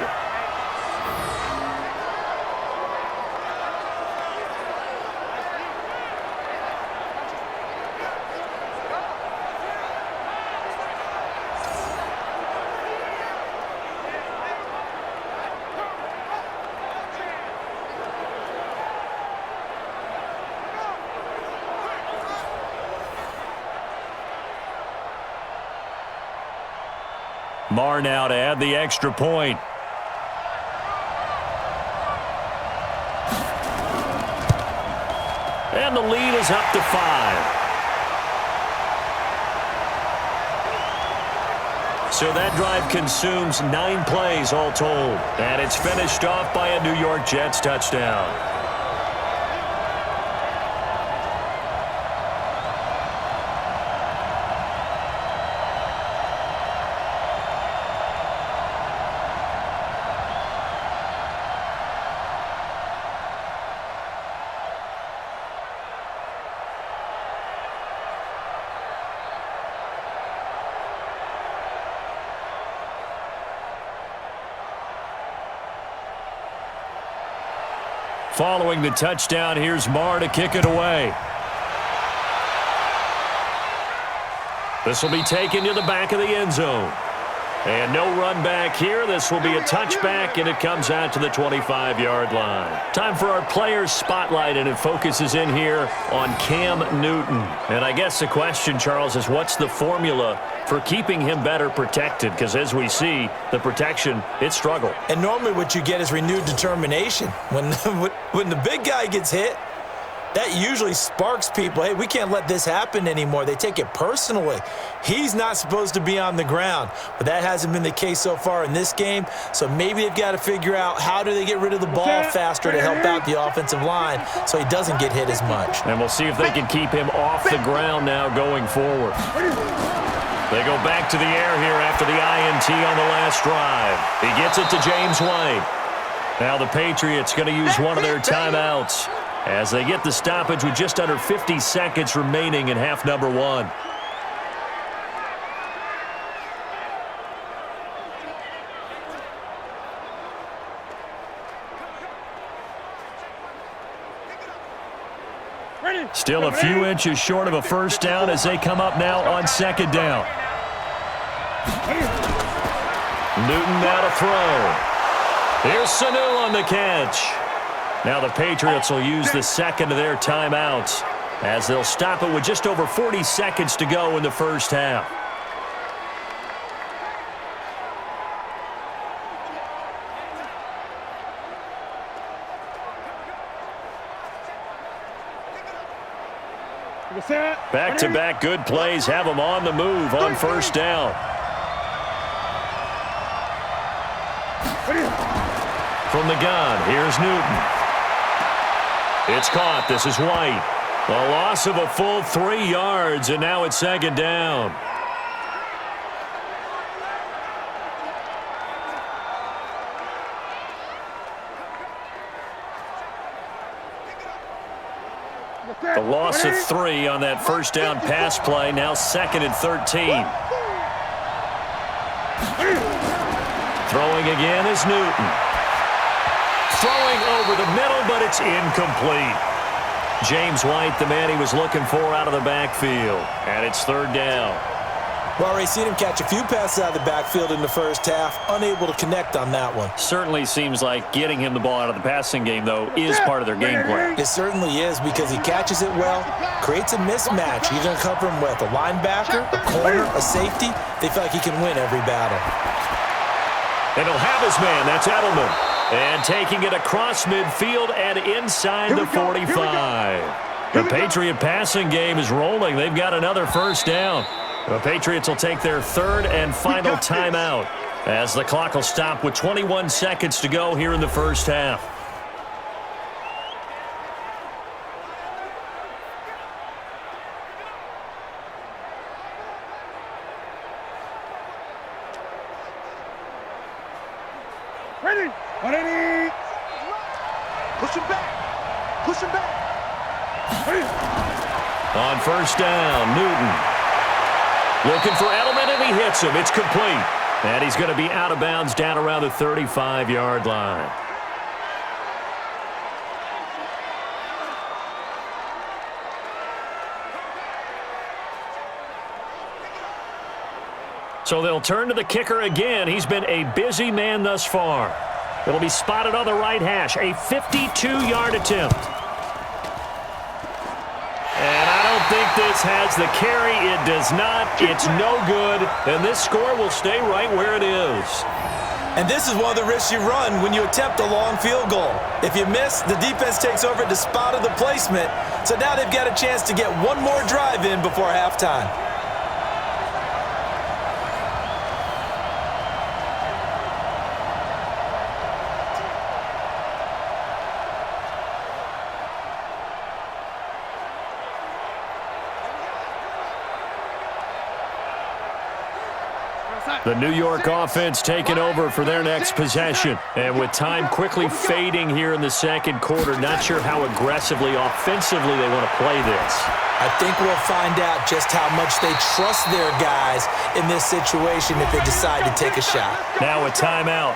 Marr now to add the extra point. And the lead is up to 5. So that drive consumes 9 plays all told. And it's finished off by a New York Jets touchdown. Following the touchdown, here's Marr to kick it away. This will be taken to the back of the end zone. And no run back here. This will be a touchback, and it comes out to the 25-yard line. Time for our players' spotlight, and it focuses in here on Cam Newton. And I guess the question, Charles, is what's the formula for keeping him better protected? Because as we see, the protection, it struggled. And normally what you get is renewed determination. When the big guy gets hit, that usually sparks people. Hey, we can't let this happen anymore. They take it personally. He's not supposed to be on the ground, but that hasn't been the case so far in this game. So maybe they've got to figure out how do they get rid of the ball faster to help out the offensive line so he doesn't get hit as much. And we'll see if they can keep him off the ground now going forward. They go back to the air here after the INT on the last drive. He gets it to James White. Now the Patriots going to use one of their timeouts as they get the stoppage with just under 50 seconds remaining in half number one. Still a few inches short of a first down as they come up now on second down. Newton now to throw. Here's Sanu on the catch. Now the Patriots will use the second of their timeouts as they'll stop it with just over 40 seconds to go in the first half. Back-to-back good plays have them on the move on first down. From the gun, here's Newton. It's caught. This is White. A loss of a full 3 yards, and now it's second down. The loss of 3 on that first down pass play, now second and 13. Throwing again is Newton. Throwing over the middle, but it's incomplete. James White, the man he was looking for out of the backfield. And it's third down. Well, already seen him catch a few passes out of the backfield in the first half. Unable to connect on that one. Certainly seems like getting him the ball out of the passing game, though, is part of their game plan. It certainly is because he catches it well, creates a mismatch. You're going to cover him with a linebacker, a corner, a safety. They feel like he can win every battle. And he'll have his man. That's Edelman. And taking it across midfield and inside the 45. The Patriot passing game is rolling. They've got another first down. The Patriots will take their third and final timeout as the clock will stop with 21 seconds to go here in the first half. Ready. Push him back. Push him back. On first down, Newton. Looking for Edelman, and he hits him. It's complete. And he's going to be out of bounds down around the 35-yard line. So they'll turn to the kicker again. He's been a busy man thus far. It'll be spotted on the right hash. A 52-yard attempt. And I don't think this has the carry. It does not. It's no good. And this score will stay right where it is. And this is one of the risks you run when you attempt a long field goal. If you miss, the defense takes over at the spot of the placement. So now they've got a chance to get one more drive in before halftime. The New York offense taking over for their next possession. And with time quickly fading here in the second quarter, not sure how aggressively, offensively they want to play this. I think we'll find out just how much they trust their guys in this situation if they decide to take a shot. Now a timeout.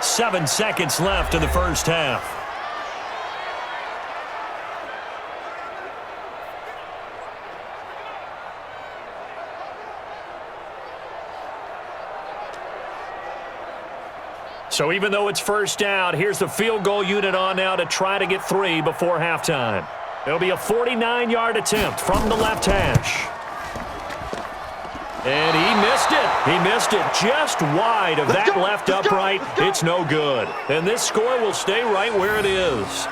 7 seconds left in the first half. So even though it's first down, here's the field goal unit on now to try to get 3 before halftime. It'll be a 49-yard attempt from the left hash. And he missed it. He missed it just wide of that left upright. It's no good. And this score will stay right where it is.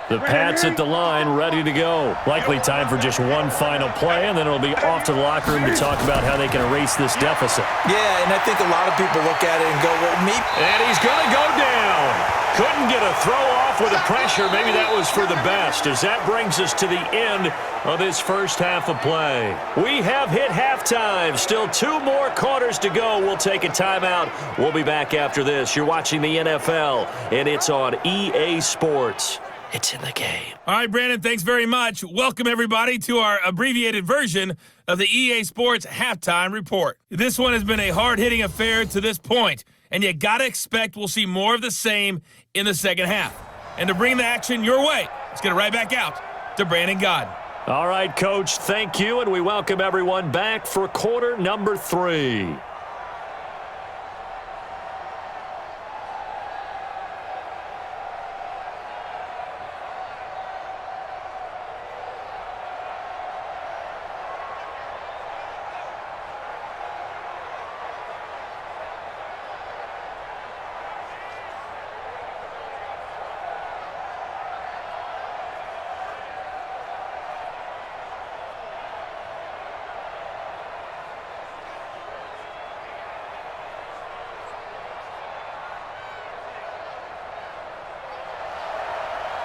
The Pats at the line, ready to go. Likely time for just one final play, and then it'll be off to the locker room to talk about how they can erase this deficit. Yeah, and I think a lot of people look at it and go, well, me. And he's going to go down. Couldn't get a throw off with the pressure. Maybe that was for the best, as that brings us to the end of this first half of play. We have hit halftime. Still 2 more quarters to go. We'll take a timeout. We'll be back after this. You're watching the NFL, and it's on EA Sports. It's in the game. All right, Brandon, thanks very much. Welcome, everybody, to our abbreviated version of the EA Sports Halftime Report. This one has been a hard-hitting affair to this point, and you got to expect we'll see more of the same in the second half. And to bring the action your way, let's get it right back out to Brandon Godden. All right, Coach, thank you, and we welcome everyone back for quarter number 3.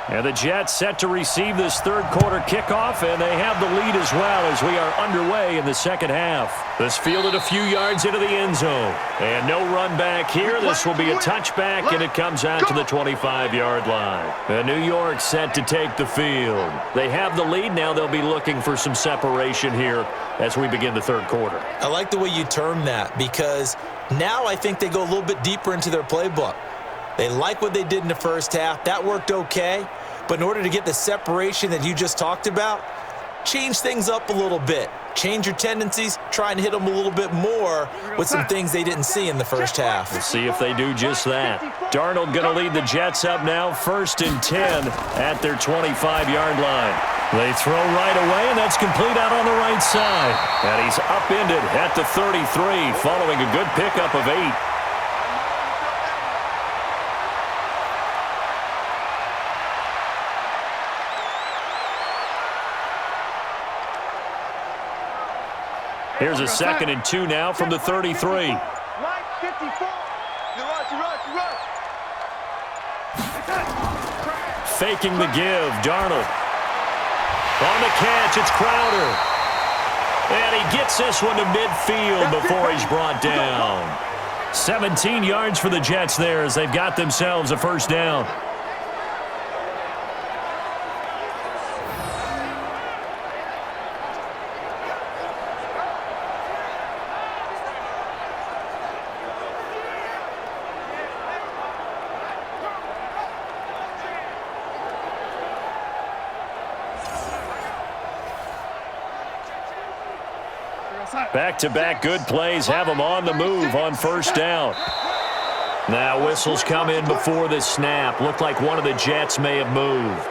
And the Jets set to receive this third quarter kickoff, and they have the lead as well as we are underway in the second half. This fielded a few yards into the end zone. And no run back here. This will be a touchback, and it comes out to the 25-yard line. And New York set to take the field. They have the lead. Now they'll be looking for some separation here as we begin the third quarter. I like the way you term that, because now I think they go a little bit deeper into their playbook. They like what they did in the first half. That worked okay. But in order to get the separation that you just talked about, change things up a little bit. Change your tendencies. Try and hit them a little bit more with some things they didn't see in the first half. We'll see if they do just that. Darnold going to lead the Jets up now, 1st and 10 at their 25-yard line. They throw right away, and that's complete out on the right side. And he's upended at the 33 following a good pickup of 8. Here's a 2nd and 2 now from the 33. Faking the give, Darnold. On the catch, it's Crowder. And he gets this one to midfield before he's brought down. 17 yards for the Jets there as they've got themselves a first down. Back-to-back good plays have them on the move on first down. Now whistles come in before the snap. Looked like one of the Jets may have moved.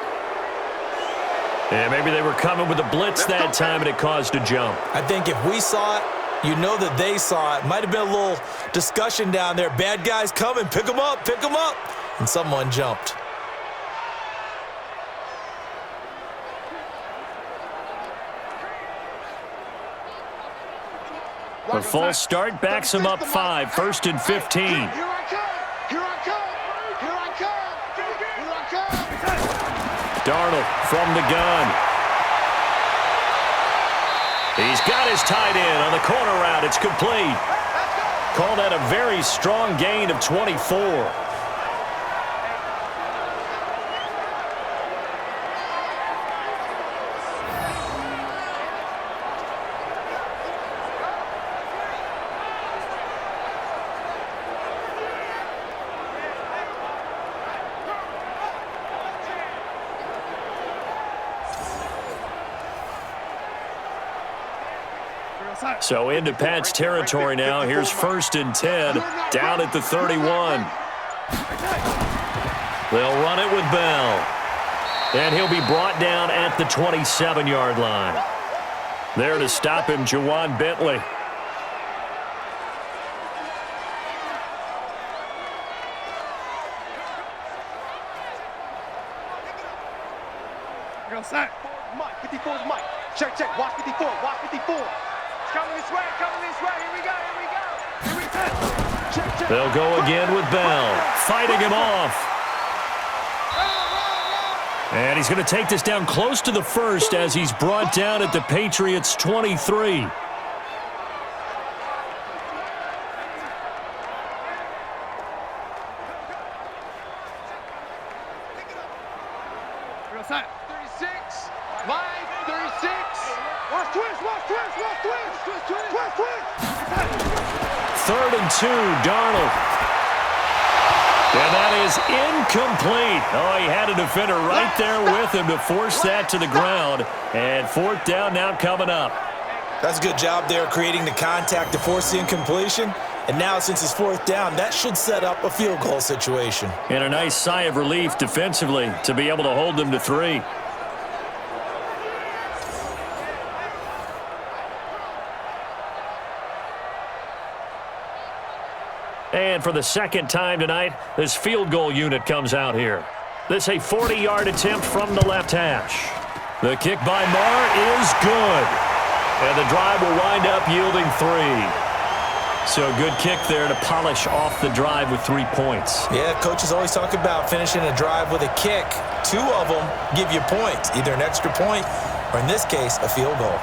And maybe they were coming with a blitz that time and it caused a jump. I think if we saw it, you know that they saw it. Might have been a little discussion down there. Bad guys coming. Pick them up. Pick them up. And someone jumped. The false start backs him up 5, 1st and 15. Here I come! Here I come! Here I come! Here I come! Darnold from the gun. He's got his tight end on the corner route. It's complete. Call that a very strong gain of 24. So into Pat's territory now. Here's 1st and 10, down at the 31. They'll run it with Bell. And he'll be brought down at the 27-yard line. There to stop him, Juwan Bentley. Set. Mike, 54 is Mike. Check, check. Watch 54. Watch 54. It's coming this way. Coming this way. Here we go. Here we go. Here we go. Check, check. They'll go again with Bell, fighting him off. And he's going to take this down close to the 1st as he's brought down at the Patriots' 23. Set. 36. Line 36. Watch twist. Watch twist. Watch twist. Twist, twist. Twist, twist. 3rd and 2, Darnold. And that is incomplete. Oh, he had a defender right there with him to force that to the ground. And 4th down now coming up. That's a good job there creating the contact to force the incompletion. And now since it's 4th down, that should set up a field goal situation. And a nice sigh of relief defensively to be able to hold them to 3. And for the 2nd time tonight, this field goal unit comes out here. This a 40-yard attempt from the left hash. The kick by Marr is good. And the drive will wind up yielding 3. So a good kick there to polish off the drive with 3 points. Yeah, coaches always talk about finishing a drive with a kick. 2 of them give you points, either an extra point or, in this case, a field goal.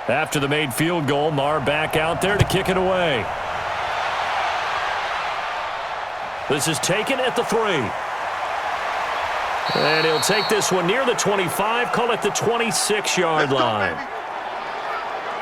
After the made field goal, Marr back out there to kick it away. This is taken at the 3. And he'll take this one near the 25, call it the 26-yard line.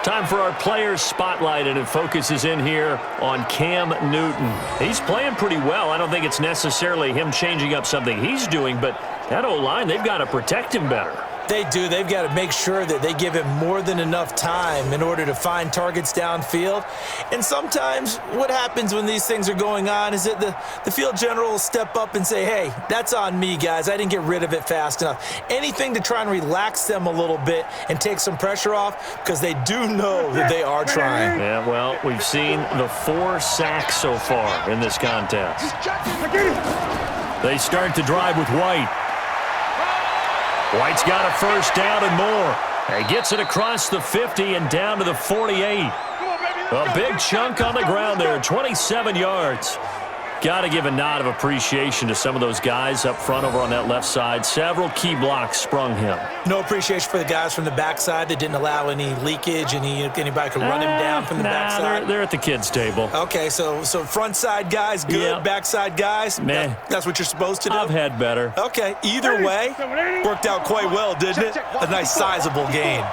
Time for our players spotlight, and it focuses in here on Cam Newton. He's playing pretty well. I don't think it's necessarily him changing up something he's doing, but that O-line, they've got to protect him better. They do. They've got to make sure that they give him more than enough time in order to find targets downfield. And sometimes what happens when these things are going on is that the field general will step up and say, hey, that's on me, guys. I didn't get rid of it fast enough. Anything to try and relax them a little bit and take some pressure off, because they do know that they are trying. Yeah, well, we've seen the 4 sacks so far in this contest. They start the drive with White. White's got a 1st down and more. He gets it across the 50 and down to the 48. A big chunk on the ground there, 27 yards. Got to give a nod of appreciation to some of those guys up front over on that left side. Several key blocks sprung him. No appreciation for the guys from the backside that didn't allow any leakage, and anybody could run him down from the backside. They're at the kids' table. Okay, so front side guys good, Yep. Backside guys, Man, that's what you're supposed to do? I've had better. Okay, either way, worked out quite well, didn't it? A nice sizable gain.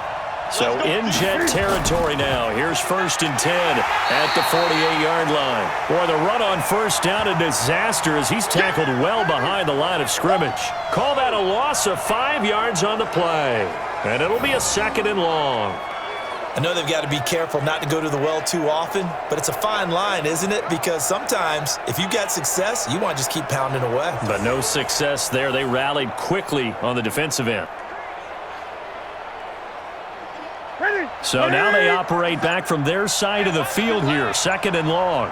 So in Jet territory now. Here's 1st and 10 at the 48-yard line. Boy, the run on 1st down, a disaster as he's tackled well behind the line of scrimmage. Call that a loss of 5 yards on the play. And it'll be a 2nd and long. I know they've got to be careful not to go to the well too often, but it's a fine line, isn't it? Because sometimes if you got success, you want to just keep pounding away. But no success there. They rallied quickly on the defensive end. So now they operate back from their side of the field here, 2nd and long.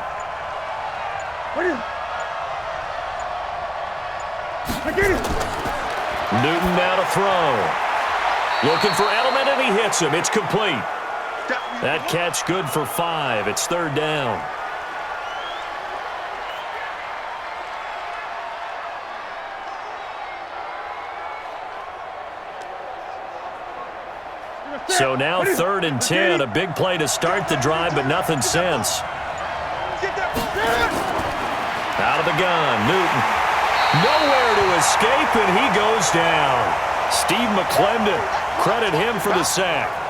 Newton now to throw. Looking for Edelman, and he hits him. It's complete. That catch good for 5. It's 3rd down. So now 3rd and 10, a big play to start the drive, but nothing since. Out of the gun, Newton. Nowhere to escape, and he goes down. Steve McClendon, credit him for the sack.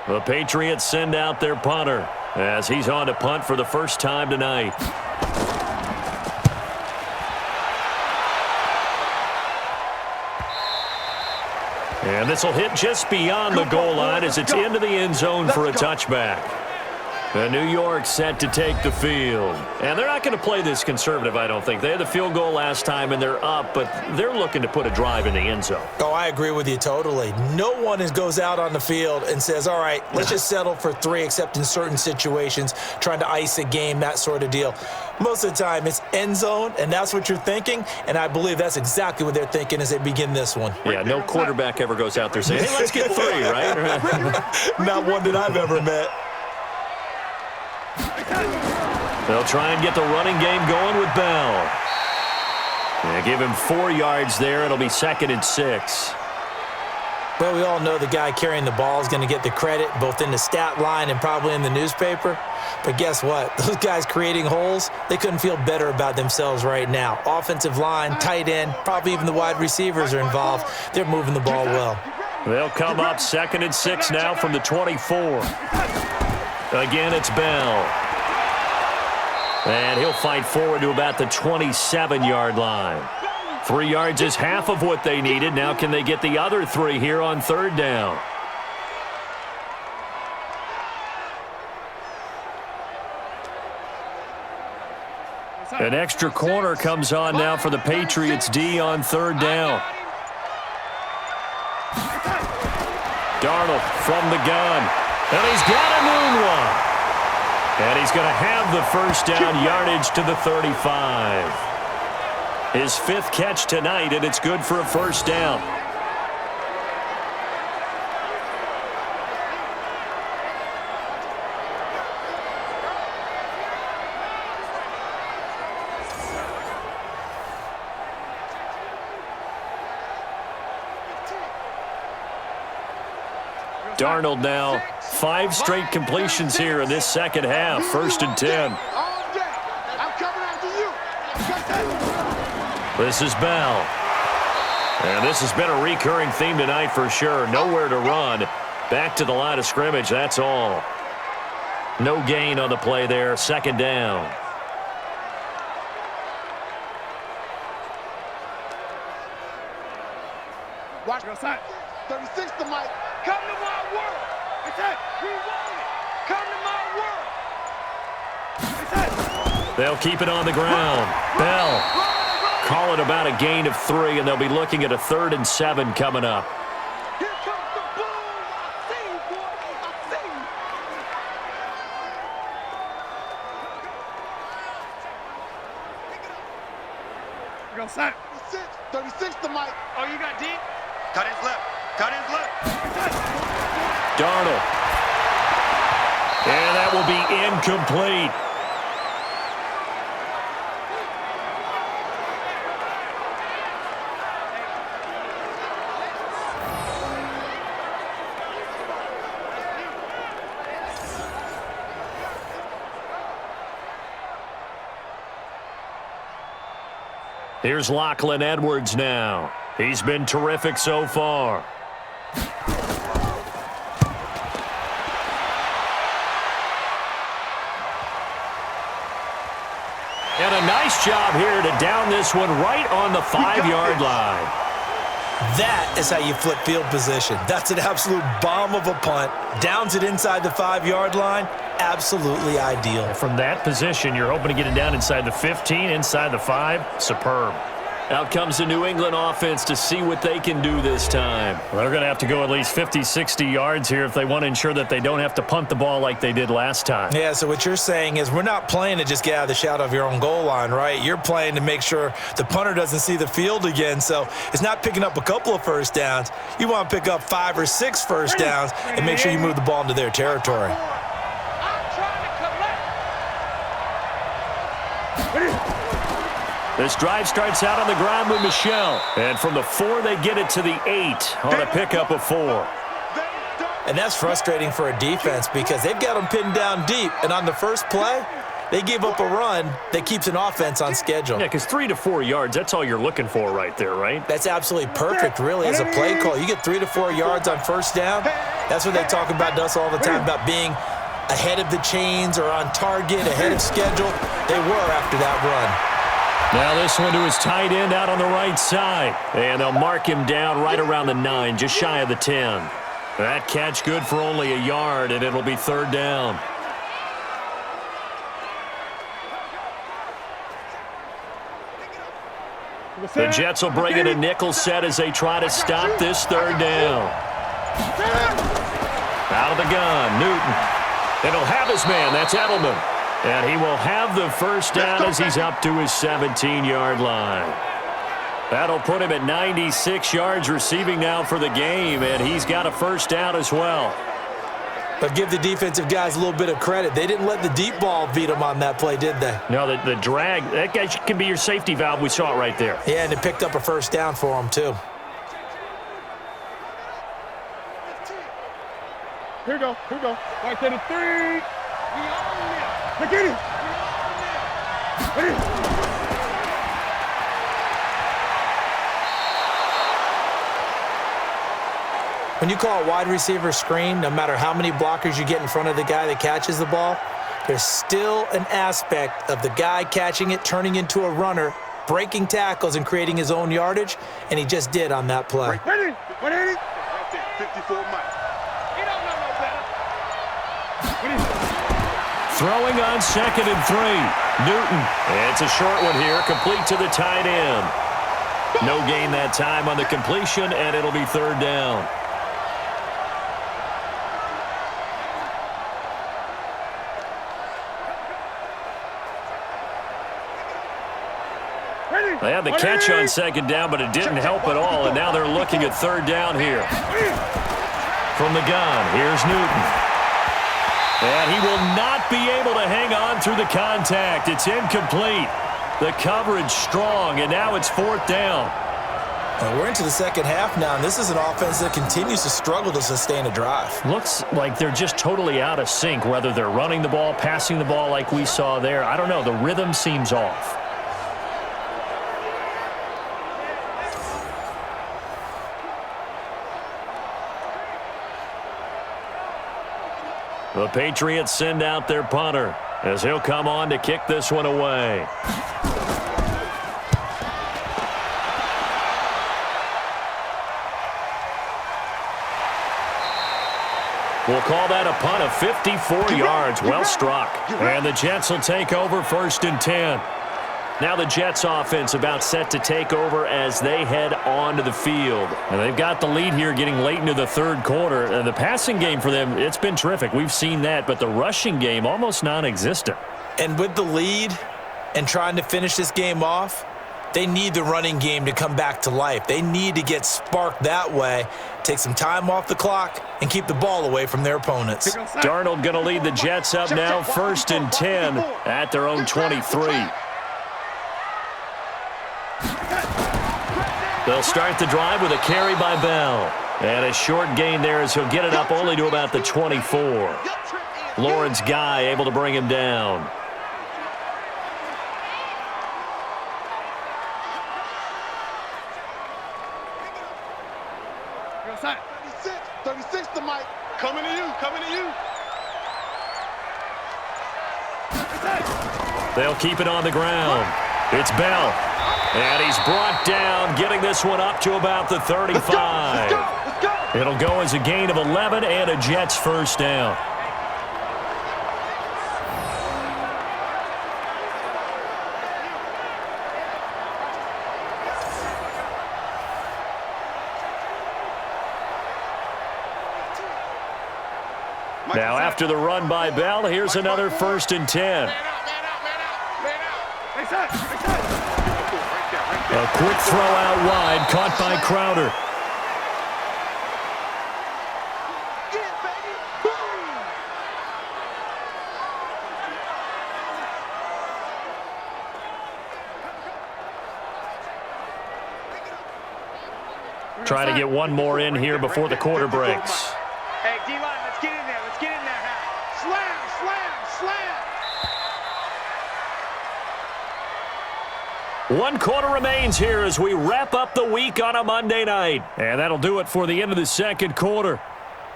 The Patriots send out their punter as he's on to punt for the first time tonight. And this will hit just beyond the goal line as it's into the end zone for a touchback. New York set to take the field. And they're not going to play this conservative, I don't think. They had the field goal last time, and they're up, but they're looking to put a drive in the end zone. Oh, I agree with you totally. No one goes out on the field and says, all right, let's just settle for 3, except in certain situations, trying to ice a game, that sort of deal. Most of the time, it's end zone, and that's what you're thinking, and I believe that's exactly what they're thinking as they begin this one. Yeah, no quarterback ever goes out there saying, hey, let's get 3, right? Not one that I've ever met. They'll try and get the running game going with Bell. They give him 4 yards there. It'll be 2nd and 6. Well, we all know the guy carrying the ball is going to get the credit, both in the stat line and probably in the newspaper. But guess what? Those guys creating holes, they couldn't feel better about themselves right now. Offensive line, tight end, probably even the wide receivers are involved. They're moving the ball well. They'll come up 2nd and 6 now from the 24. Again, it's Bell. And he'll fight forward to about the 27-yard line. 3 yards is half of what they needed. Now can they get the other 3 here on 3rd down? An extra corner comes on now for the Patriots D on 3rd down. Darnold from the gun. And he's got a noon one. And he's going to have the first down yardage to the 35. His 5th catch tonight, and it's good for a first down. Darnold now 5 straight completions here in this second half. 1st and 10. This is Bell. And this has been a recurring theme tonight for sure. Nowhere to run. Back to the line of scrimmage, that's all. No gain on the play there. 2nd down. Watch your side. 36 to Mike. Come to my world. It's it. We want it. Come to my world. It's it. They'll keep it on the ground. Bell. Call it about a gain of 3, and they'll be looking at a 3rd and 7 coming up. Here comes the boom. I see you, boy. I see you. Go set. 36 to Mike. Oh, you got deep? Cut his lip. Cut his lip. Darnold. And that will be incomplete. Here's Lachlan Edwards now. He's been terrific so far. And a nice job here to down this one right on the 5-yard line. That is how you flip field position. That's an absolute bomb of a punt. Downs it inside the 5-yard line. Absolutely ideal. From that position, you're hoping to get it down inside the 15, inside the 5. Superb. Out comes the New England offense to see what they can do this time. Well, they're going to have to go at least 50, 60 yards here if they want to ensure that they don't have to punt the ball like they did last time. Yeah, so what you're saying is we're not playing to just get out of the shadow of your own goal line, right? You're playing to make sure the punter doesn't see the field again. So it's not picking up a couple of first downs. You want to pick up 5 or 6 first downs and make sure you move the ball into their territory. This drive starts out on the ground with Michel. And from the 4, they get it to the 8 on a pickup of 4. And that's frustrating for a defense because they've got them pinned down deep. And on the first play, they gave up a run that keeps an offense on schedule. Yeah, because 3 to 4 yards, that's all you're looking for right there, right? That's absolutely perfect, really, as a play call. You get 3 to 4 yards on first down. That's what they talk about to us all the time, about being ahead of the chains or on target, ahead of schedule. They were after that run. Now this one to his tight end out on the right side. And they'll mark him down right around the 9, just shy of the 10. That catch good for only a yard, and it'll be 3rd down. The Jets will bring in a nickel set as they try to stop this 3rd down. Out of the gun, Newton. And he'll have his man, that's Edelman. And he will have the first down as he's up to his 17-yard line. That'll put him at 96 yards receiving now for the game, and he's got a first down as well. But give the defensive guys a little bit of credit. They didn't let the deep ball beat them on that play, did they? No, the drag, that guy can be your safety valve. We saw it right there. Yeah, and it picked up a first down for them, too. Here we go. Right to the 3. We own it. Look at it. When you call a wide receiver screen, no matter how many blockers you get in front of the guy that catches the ball, there's still an aspect of the guy catching it, turning into a runner, breaking tackles and creating his own yardage, and he just did on that play. 180. That's it. 54 miles. He don't know no better. Throwing on 2nd and 3. Newton. It's a short one here, complete to the tight end. No gain that time on the completion, and it'll be 3rd down. They had the catch on 2nd down, but it didn't help at all, and now they're looking at 3rd down here. From the gun, here's Newton. And he will not be able to hang on through the contact. It's incomplete. The coverage strong, and now it's 4th down. And we're into the second half now, and this is an offense that continues to struggle to sustain a drive. Looks like they're just totally out of sync, whether they're running the ball, passing the ball like we saw there. I don't know. The rhythm seems off. The Patriots send out their punter as he'll come on to kick this one away. We'll call that a punt of 54 yards. Well struck. And the Jets will take over 1st and 10. Now the Jets offense about set to take over as they head onto the field. And they've got the lead here getting late into the 3rd quarter. And the passing game for them, it's been terrific. We've seen that, but the rushing game almost non-existent. And with the lead and trying to finish this game off, they need the running game to come back to life. They need to get sparked that way, take some time off the clock, and keep the ball away from their opponents. Darnold going to lead the Jets up now 1st and 10 at their own 23. They'll start the drive with a carry by Bell. And a short gain there as he'll get it up only to about the 24. Lawrence Guy able to bring him down. Outside. 36 to Mike. Coming to you. They'll keep it on the ground. It's Bell. And he's brought down, getting this one up to about the 35. Let's go. It'll go as a gain of 11 and a Jets first down. Now after the run by Bell, here's another 1st and 10. A quick throw out wide, caught by Crowder. Try to get one more in here before the quarter breaks. Hey, D-line, let's get in there. Let's get in there, Hal. Slam, slam, slam. 1 quarter remains here as we wrap up the week on a Monday night. And that'll do it for the end of the 2nd quarter.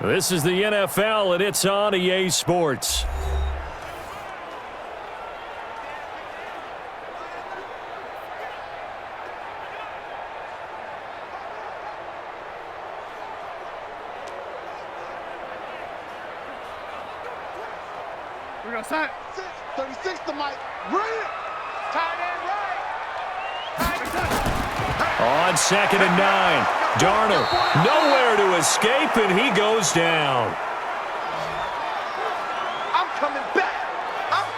This is the NFL, and it's on EA Sports. We're going to sign. 36 to Mike. Bring it. Tight end right. On 2nd and 9. Darnold nowhere to escape, and he goes down. I'm coming back.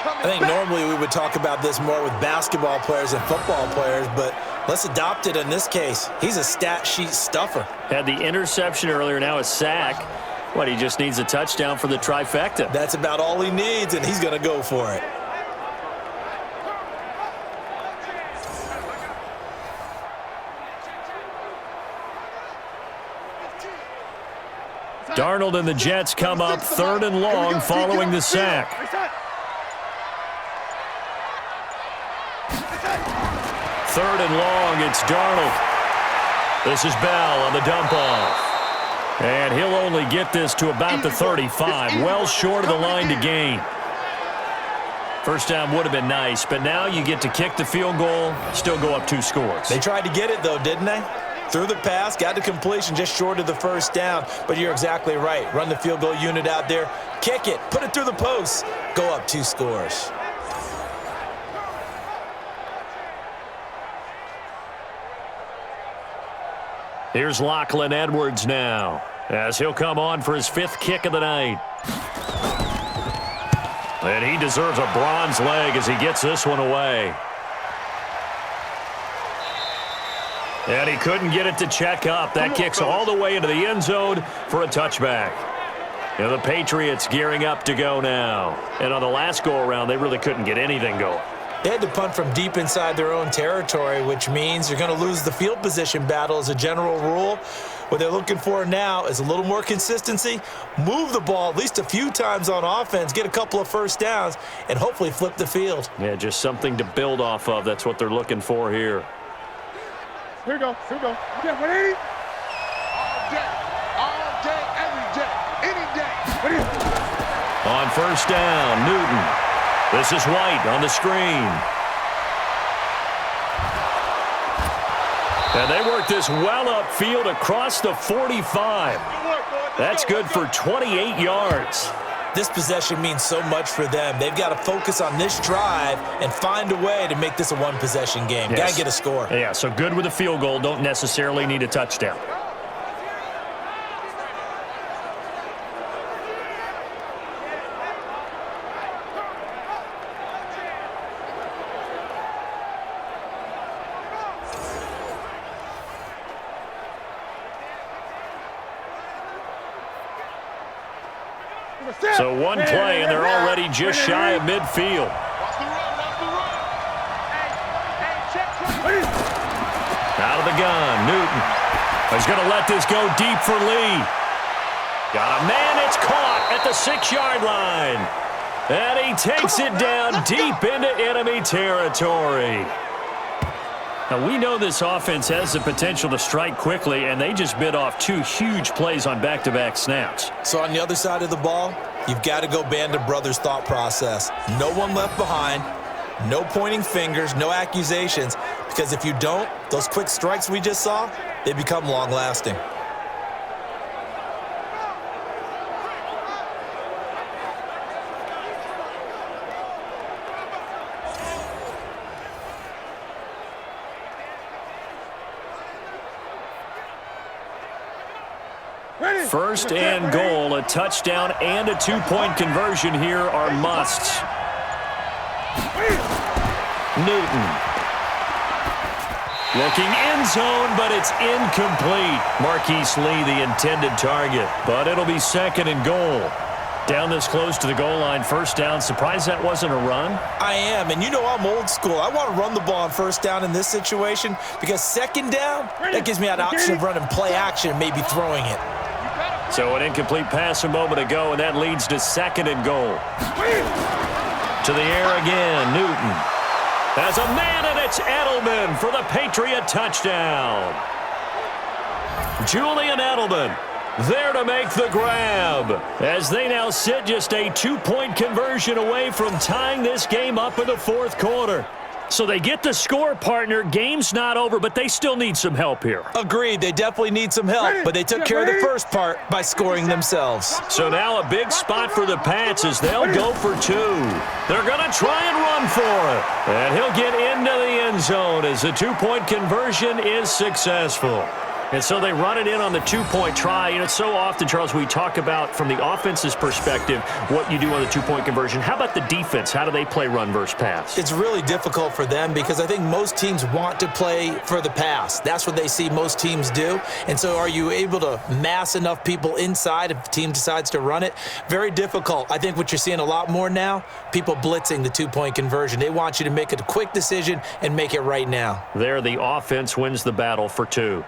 I think normally we would talk about this more with basketball players and football players, but let's adopt it in this case. He's a stat sheet stuffer. Had the interception earlier, now a sack. What, he just needs a touchdown for the trifecta. That's about all he needs, and he's going to go for it. Darnold and the Jets come up 3rd and long following the sack. 3rd and long, it's Darnold. This is Bell on the dump off. And he'll only get this to about the 35, well short of the line to gain. First down would have been nice, but now you get to kick the field goal, still go up 2 scores. They tried to get it, though, didn't they? Threw the pass, got the completion just short of the 1st down, but you're exactly right. Run the field goal unit out there, kick it, put it through the post, go up 2 scores. Here's Lachlan Edwards now, as he'll come on for his 5th kick of the night. And he deserves a bronze leg as he gets this one away. And he couldn't get it to check up. That kicks all the way into the end zone for a touchback. And the Patriots gearing up to go now. And on the last go-around, they really couldn't get anything going. They had to punt from deep inside their own territory, which means you're going to lose the field position battle as a general rule. What they're looking for now is a little more consistency, move the ball at least a few times on offense, get a couple of 1st downs, and hopefully flip the field. Yeah, just something to build off of. That's what they're looking for here. Here we go. Here we go. Okay, 180. All day, every day, any day. On 1st down, Newton. This is White on the screen. And they work this well upfield across the 45. That's good for 28 yards. This possession means so much for them. They've got to focus on this drive and find a way to make this a 1-possession game. Yes. Got to get a score. Yeah, so good with a field goal. Don't necessarily need a touchdown. So one play, and they're already just shy of midfield. Out of the gun, Newton. He's going to let this go deep for Lee. Got a man, it's caught at the 6-yard line. And he takes it down deep into enemy territory. Now, we know this offense has the potential to strike quickly, and they just bit off 2 huge plays on back-to-back snaps. So on the other side of the ball, you've got to go Band of Brothers thought process. No one left behind, no pointing fingers, no accusations, because if you don't, those quick strikes we just saw, they become long-lasting. First and goal, a touchdown and a two-point conversion here are musts. Newton. Looking end zone, but it's incomplete. Marquise Lee, the intended target, but it'll be second and goal. Down this close to the goal line, first down. Surprised that wasn't a run? I am, and you know I'm old school. I want to run the ball on first down in this situation because second down, that gives me that option of running play action and maybe throwing it. So an incomplete pass a moment ago, and that leads to second and goal. To the air again, Newton. As a man, and it's Edelman for the Patriot touchdown. Julian Edelman there to make the grab, as they now sit just a two-point conversion away from tying this game up in the fourth quarter. So they get the score, partner. Game's not over, but they still need some help here. Agreed. They definitely need some help, but they took care of the first part by scoring themselves. So now a big spot for the Pats as they'll go for two. They're going to try and run for it. And he'll get into the end zone as the two-point conversion is successful. And so they run it in on the two-point try. You know, so often, Charles, we talk about from the offense's perspective what you do on the two-point conversion. How about the defense? How do they play run versus pass? It's really difficult for them because I think most teams want to play for the pass. That's what they see most teams do. And so are you able to mass enough people inside if the team decides to run it? Very difficult. I think what you're seeing a lot more now, people blitzing the two-point conversion. They want you to make a quick decision and make it right now. There, the offense wins the battle for two.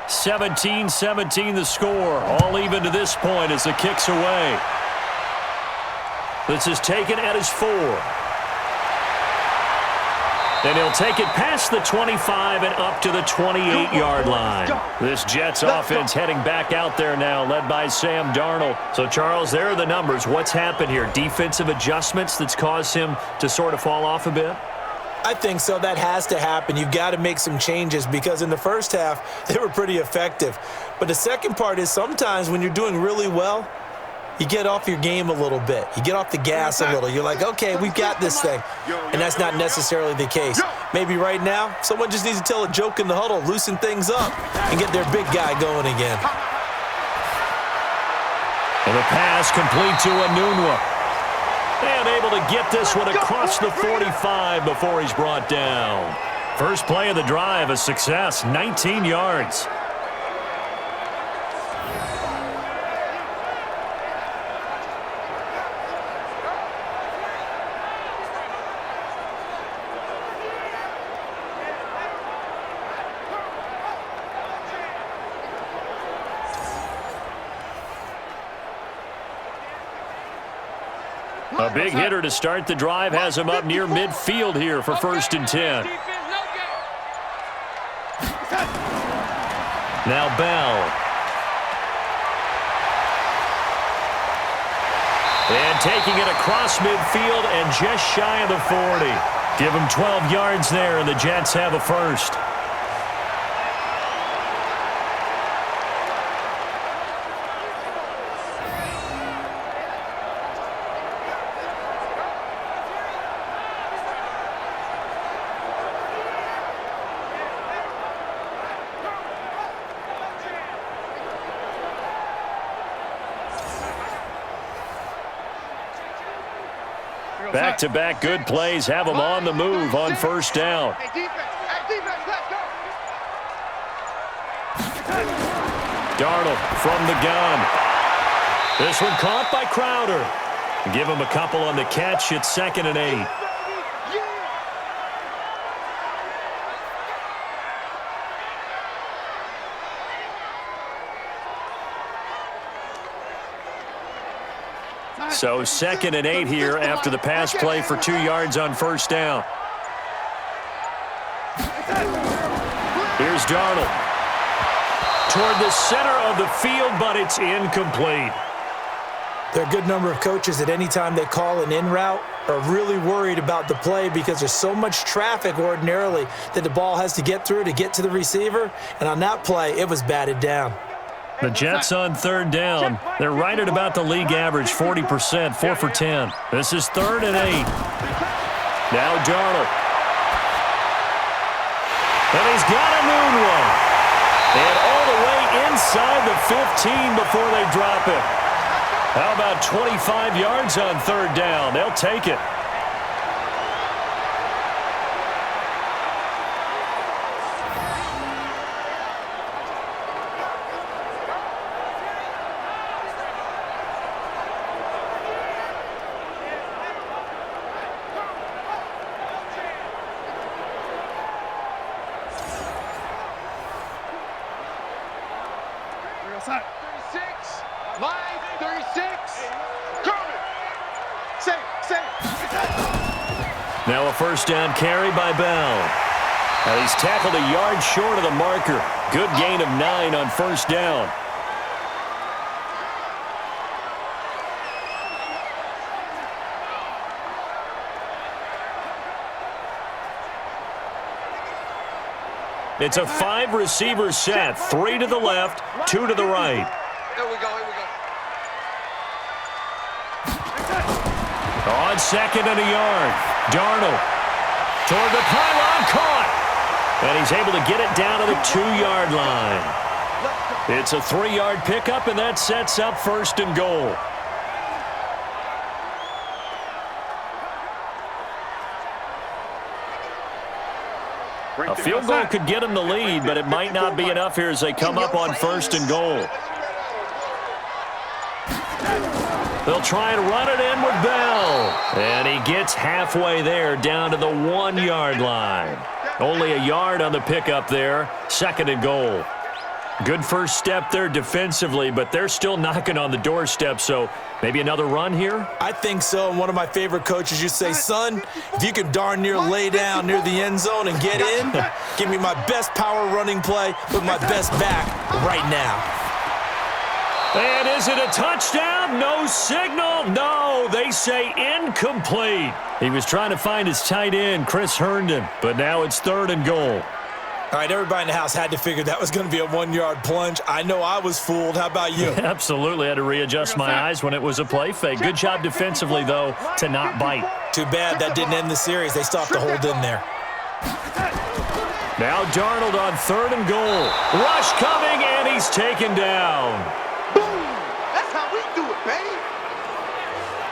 17-17 the score. All even to this point as the kick's away. This is taken at his 4. And he'll take it past the 25 and up to the 28-yard line. This Jets offense heading back out there now, led by Sam Darnold. So, Charles, there are the numbers. What's happened here? Defensive adjustments that's caused him to sort of fall off a bit? I think so. That has to happen. You've got to make some changes because in the first half, they were pretty effective. But the second part is sometimes when you're doing really well, you get off your game a little bit. You get off the gas a little. You're like, okay, we've got this thing. And that's not necessarily the case. Maybe right now, someone just needs to tell a joke in the huddle, loosen things up, and get their big guy going again. And the pass complete to Enunwa. And able to get this one across the 45 before he's brought down. First play of the drive, a success, 19 yards. A big hitter to start the drive has him up near midfield here for first and 10. Now Bell. And taking it across midfield and just shy of the 40. Give him 12 yards there, and the Jets have a first. Back-to-back good plays have them on the move on first down. Darnold from the gun. This one caught by Crowder. Give him a couple on the catch. It's 2nd and 8. So 2nd and 8 here after the pass play for 2 yards on first down. Here's Darnold. Toward the center of the field, but it's incomplete. There are a good number of coaches that anytime they call an in route are really worried about the play because there's so much traffic ordinarily that the ball has to get through to get to the receiver. And on that play, it was batted down. The Jets on third down. They're right at about the league average, 40%, 4 for 10. This is 3rd and 8. Now Darnold. And he's got a moon one. And all the way inside the 15 before they drop it. How about 25 yards on third down? They'll take it. Outside. 36. Line 36. Kermit. Save. Now a first down carry by Bell. Now he's tackled a yard short of the marker. Good gain of 9 on first down. It's a 5-receiver set. 3 to the left, 2 to the right. Here we go. On second and a yard. Darnold toward the pylon, caught. And he's able to get it down to the 2-yard line. It's a 3-yard pickup, and that sets up first and goal. A field goal could get them the lead, but it might not be enough here as they come up on first and goal. They'll try and run it in with Bell. And he gets halfway there down to the 1-yard line. Only a yard on the pickup there. Second and goal. Good first step there defensively, but they're still knocking on the doorstep, so maybe another run here? I think so. And one of my favorite coaches used to say, son, if you can darn near lay down near the end zone and get in, give me my best power running play with my best back right now. And is it a touchdown? No signal. No, they say incomplete. He was trying to find his tight end, Chris Herndon, but now it's third and goal. All right, everybody in the house had to figure that was going to be a 1-yard plunge. I know I was fooled. How about you? Absolutely. I had to readjust my eyes when it was a play fake. Good job defensively, though, to not bite. Too bad that didn't end the series. They still have to hold in there. Now Darnold on third and goal. Rush coming, and he's taken down. That's how we do it, baby.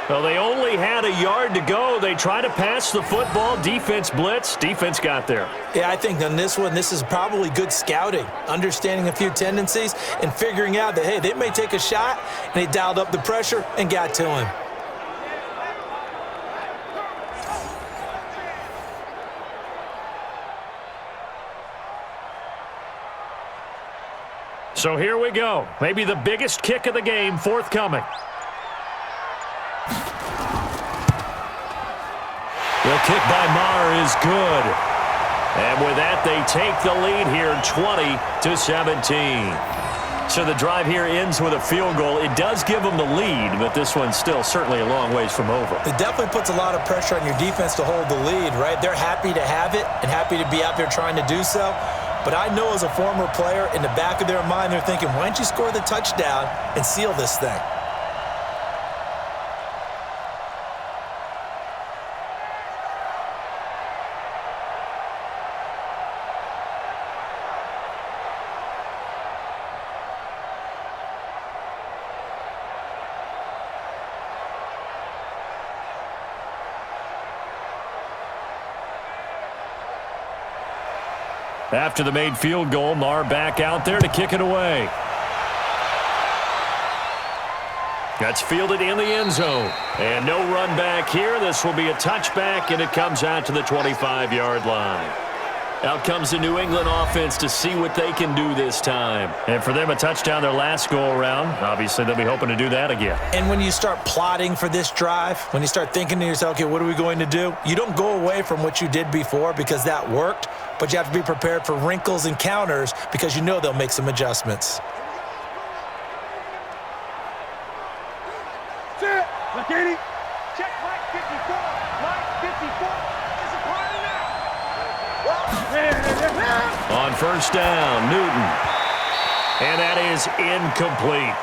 Well, they only had a yard to go. They try to pass the football. Defense blitz. Defense got there. Yeah, I think on this one, this is probably good scouting, understanding a few tendencies, and figuring out that, hey, they may take a shot, and they dialed up the pressure and got to him. So here we go. Maybe the biggest kick of the game forthcoming. The kick by Maher is good. And with that, they take the lead here 20-17. So the drive here ends with a field goal. It does give them the lead, but this one's still certainly a long ways from over. It definitely puts a lot of pressure on your defense to hold the lead, right? They're happy to have it and happy to be out there trying to do so. But I know as a former player, in the back of their mind, they're thinking, why don't you score the touchdown and seal this thing? After the made field goal, Maher back out there to kick it away. That's fielded in the end zone. And no run back here. This will be a touchback, and it comes out to the 25-yard line. Out comes the New England offense to see what they can do this time. And for them, a touchdown their last go-around. Obviously, they'll be hoping to do that again. And when you start plotting for this drive, when you start thinking to yourself, okay, what are we going to do? You don't go away from what you did before because that worked, but you have to be prepared for wrinkles and counters because you know they'll make some adjustments. Check Mike 54. Mike 54. It's a party now. On first down, Newton. And that is incomplete.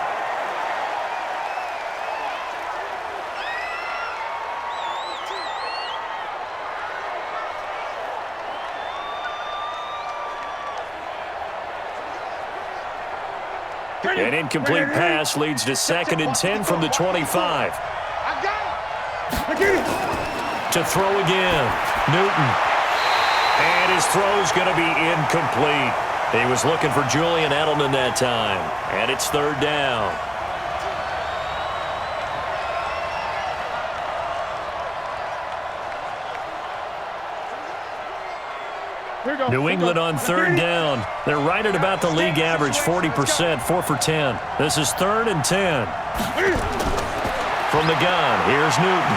An incomplete pass leads to 2nd and 10 from the 25. To throw again, Newton. And his throw's going to be incomplete. He was looking for Julian Edelman that time. And it's 3rd down. New England on 3rd down. They're right at about the league average, 40%, 4 for 10. This is 3rd and 10. From the gun, here's Newton.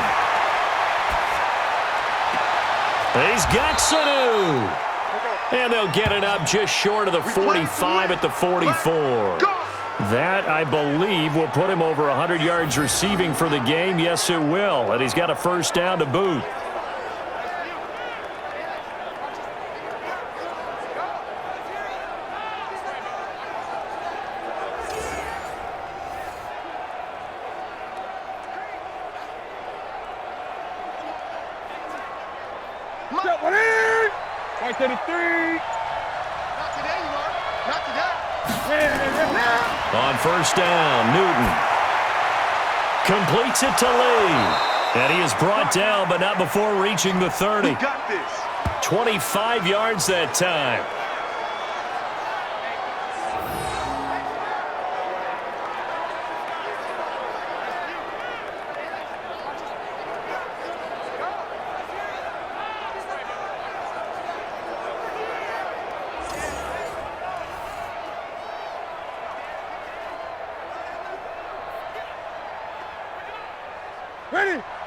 He's got Sanu. And they'll get it up just short of the 45 at the 44. That, I believe, will put him over 100 yards receiving for the game. Yes, it will. And he's got a 1st down to boot. On 1st down, Newton completes it to Lee. And he is brought down, but not before reaching the 30. 25 yards that time.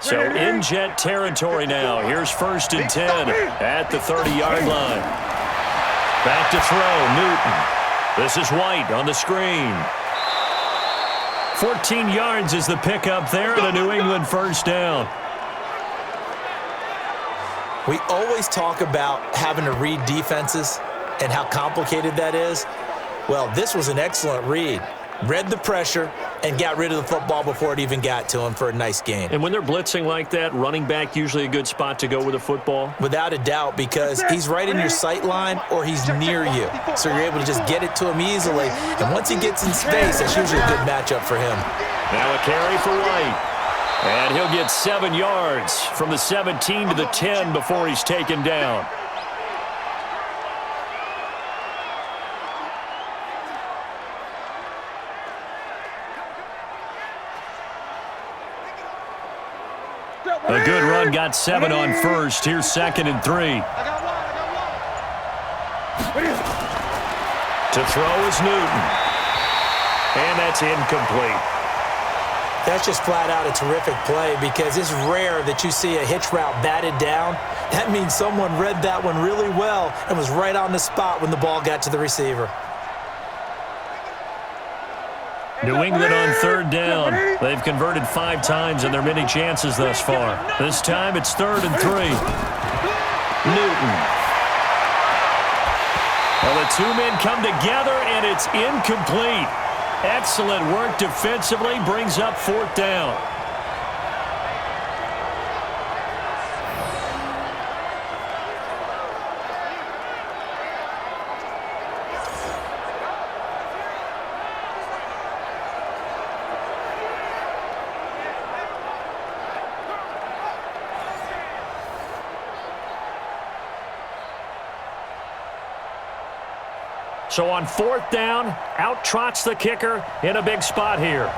So in Jet territory now. Here's 1st and 10 at the 30-yard line. Back to throw, Newton. This is White on the screen. 14 yards is the pickup there and a New England 1st down. We always talk about having to read defenses and how complicated that is. Well, this was an excellent read. Read the pressure and got rid of the football before it even got to him for a nice gain. And when they're blitzing like that, running back usually a good spot to go with a football? Without a doubt, because he's right in your sight line or he's near you. So you're able to just get it to him easily. And once he gets in space, that's usually a good matchup for him. Now a carry for White. And he'll get 7 yards from the 17 to the 10 before he's taken down. A good run, got 7 on 1st. Here's 2nd and 3. To throw is Newton. And that's incomplete. That's just flat out a terrific play because it's rare that you see a hitch route batted down. That means someone read that one really well and was right on the spot when the ball got to the receiver. New England on 3rd down. They've converted 5 times in their many chances thus far. This time it's 3rd and 3. Newton. Well, the 2 men come together, and it's incomplete. Excellent work defensively, brings up 4th down. So on 4th down, out trots the kicker in a big spot here.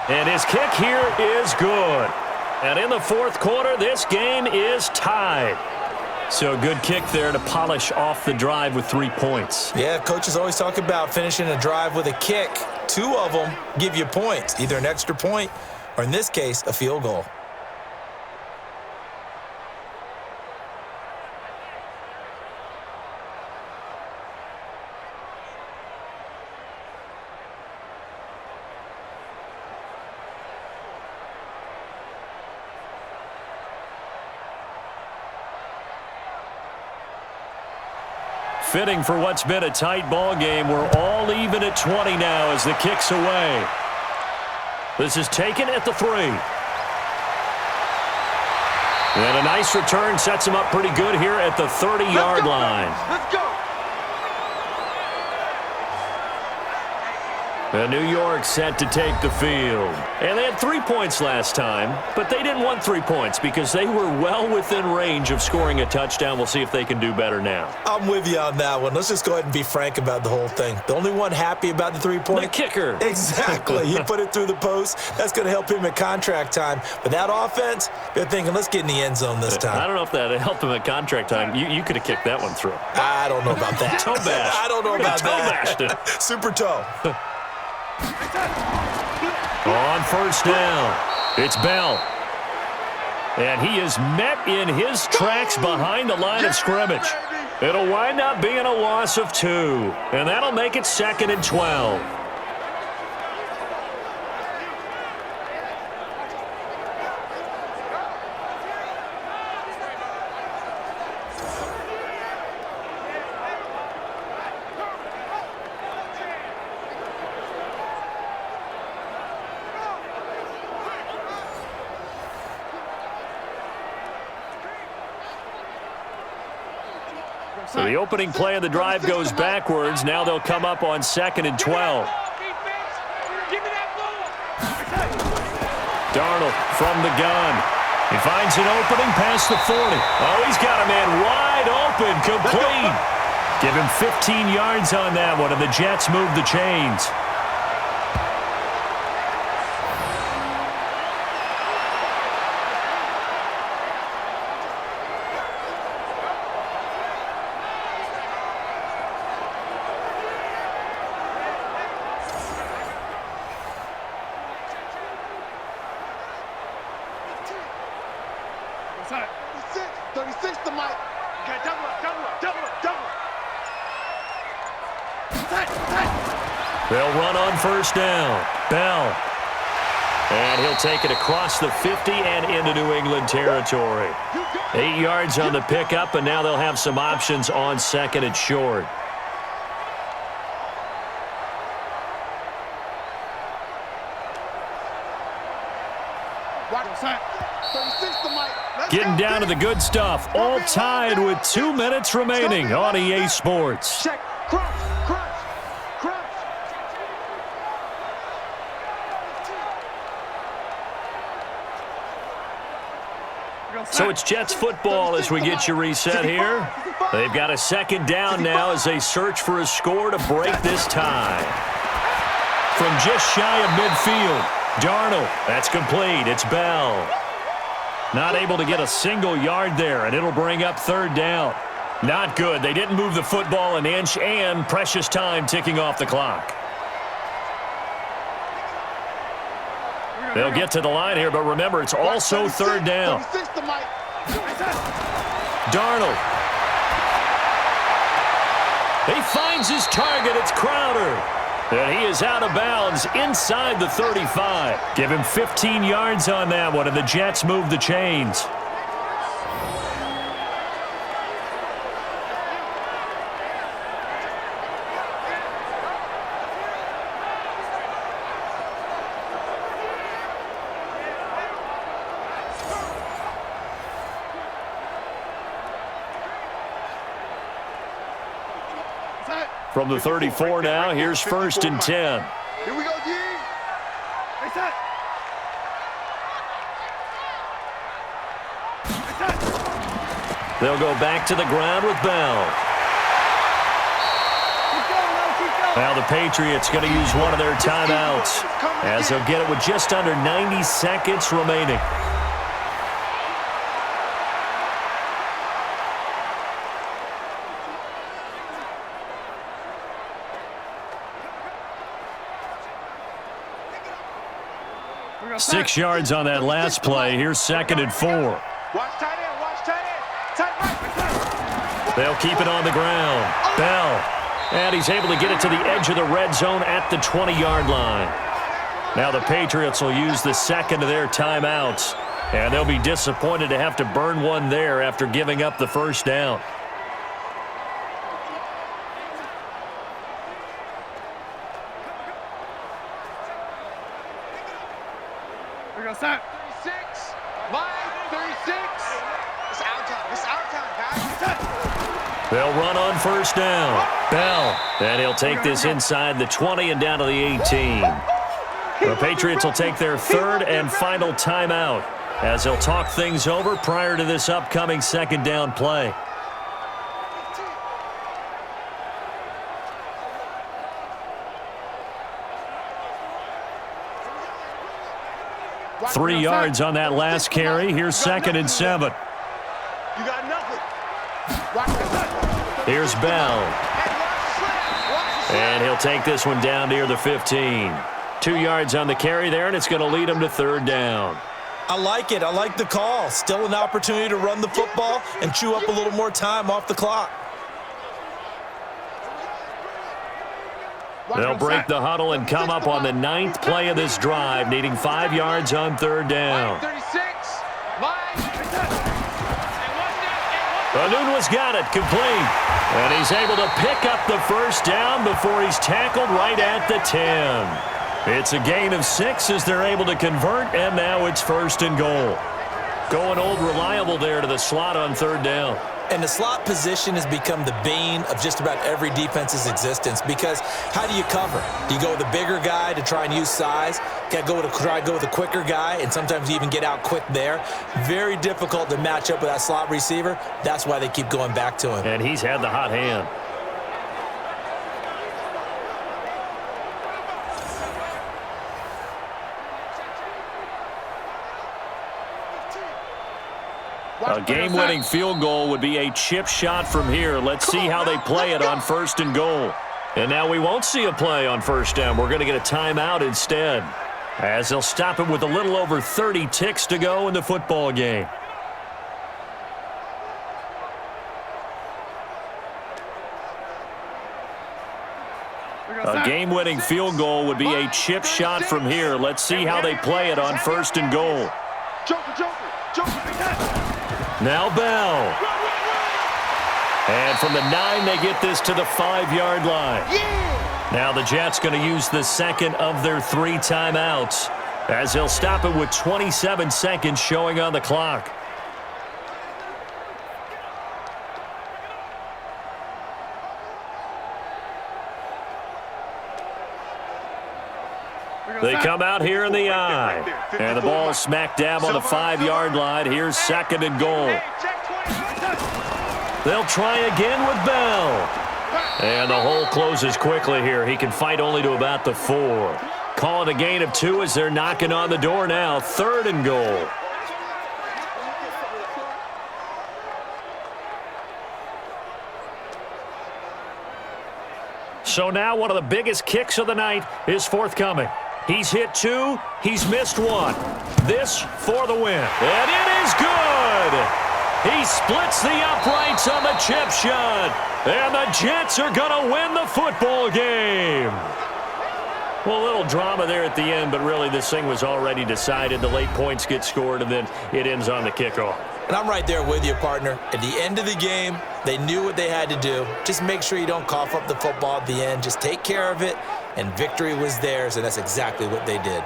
And his kick here is good. And in the 4th quarter, this game is tied. So a good kick there to polish off the drive with 3 points. Yeah, coaches always talk about finishing a drive with a kick. 2 of them give you points, either an extra point or, in this case, a field goal. Fitting for what's been a tight ball game. We're all even at 20 now as the kick's away. This is taken at the 3. And a nice return sets him up pretty good here at the 30-yard line. Let's go. And New York set to take the field. And they had 3 points last time, but they didn't want 3 points because they were well within range of scoring a touchdown. We'll see if they can do better now. I'm with you on that one. Let's just go ahead and be frank about the whole thing. The only one happy about the 3-point? The kicker. Exactly. He put it through the post. That's going to help him at contract time. But that offense, they're thinking, let's get in the end zone this time. I don't know if that helped him at contract time. You could have kicked that one through. I don't know about that. Toe bash. I don't know about toe bashed it. Super toe. On first down, it's Bell. And he is met in his tracks behind the line of scrimmage. It'll wind up being a loss of 2. And that'll make it 2nd and 12. So the opening play of the drive goes backwards. Now they'll come up on 2nd and 12. Darnold from the gun. He finds an opening past the 40. Oh, he's got a man wide open, complete. Give him 15 yards on that one, and the Jets move the chains. Outside. 36 to Mike. Okay, double up. They'll run on first down. Bell. And he'll take it across the 50 and into New England territory. 8 yards on the pickup, and now they'll have some options on 2nd and short. Getting down to the good stuff. All tied with 2 minutes remaining on EA Sports. Check. Crunch. So it's Jets football as we get you reset here. They've got a 2nd down now as they search for a score to break this tie. From just shy of midfield, Darnold. That's complete. It's Bell. Not able to get a single yard there, and it'll bring up 3rd down. Not good. They didn't move the football an inch, and precious time ticking off the clock. They'll get to the line here, but remember, it's also 3rd down. Darnold. He finds his target. It's Crowder. And he is out of bounds inside the 35. Give him 15 yards on that one, and the Jets move the chains. From the 34 now, here's 1st and 10. Here we go, G. They'll go back to the ground with Bell. Now the Patriots going to use one of their timeouts as they'll get it with just under 90 seconds remaining. Six yards on that last play. Here's 2nd and 4. Watch tight end. Tight right. They'll keep it on the ground. Bell. And he's able to get it to the edge of the red zone at the 20-yard line. Now the Patriots will use the 2nd of their timeouts. And they'll be disappointed to have to burn one there after giving up the 1st down. We're going to start. 36. Line 36. It's our time, guys. They'll run on first down. Bell. And he'll take this inside the 20 and down to the 18. The Patriots will take their third and final timeout as they'll talk things over prior to this upcoming second down play. Three yards on that last carry. Here's second and 7. You got nothing. Here's Bell. And he'll take this one down near the 15. 2 yards on the carry there, and it's going to lead him to third down. I like it. I like the call. Still an opportunity to run the football and chew up a little more time off the clock. They'll break the huddle and come up on the 9th play of this drive, needing 5 yards on third down. 36. Anunwa's got it, complete. And he's able to pick up the first down before he's tackled right at the 10. It's a gain of 6 as they're able to convert, and now it's first and goal. Going old reliable there to the slot on third down. And the slot position has become the bane of just about every defense's existence because how do you cover? Do you go with a bigger guy to try and use size? Got to try to go with a quicker guy, and sometimes you even get out quick there. Very difficult to match up with that slot receiver. That's why they keep going back to him. And he's had the hot hand. A game-winning field goal would be a chip shot from here. Let's see how they play it on first and goal. And now we won't see a play on first down. We're going to get a timeout instead, as they'll stop it with a little over 30 ticks to go in the football game. A game-winning field goal would be a chip shot from here. Let's see how they play it on first and goal. Now Bell. And from the 9, they get this to the 5-yard line. Now the Jets going to use the second of their 3 timeouts, as they'll stop it with 27 seconds showing on the clock. They come out here in the eye. And the ball smack dab on the 5-yard line. Here's second and goal. They'll try again with Bell. And the hole closes quickly here. He can fight only to about the 4. Calling a gain of 2 as they're knocking on the door now. Third and goal. So now one of the biggest kicks of the night is forthcoming. He's hit 2. He's missed 1. This for the win. And it is good. He splits the uprights on the chip shot. And the Jets are going to win the football game. Well, a little drama there at the end, but really this thing was already decided. The late points get scored, and then it ends on the kickoff. And I'm right there with you, partner. At the end of the game, they knew what they had to do. Just make sure you don't cough up the football at the end. Just take care of it, and victory was theirs, and that's exactly what they did.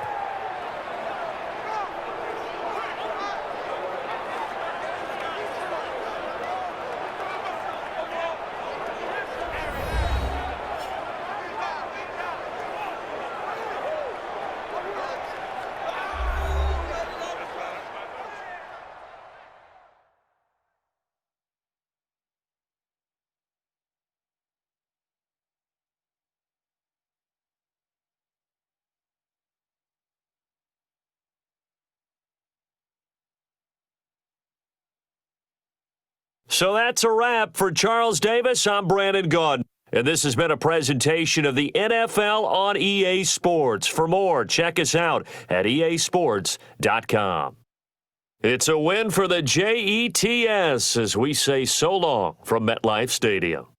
So that's a wrap for Charles Davis. I'm Brandon Gaudin, and this has been a presentation of the NFL on EA Sports. For more, check us out at easports.com. It's a win for the Jets as we say so long from MetLife Stadium.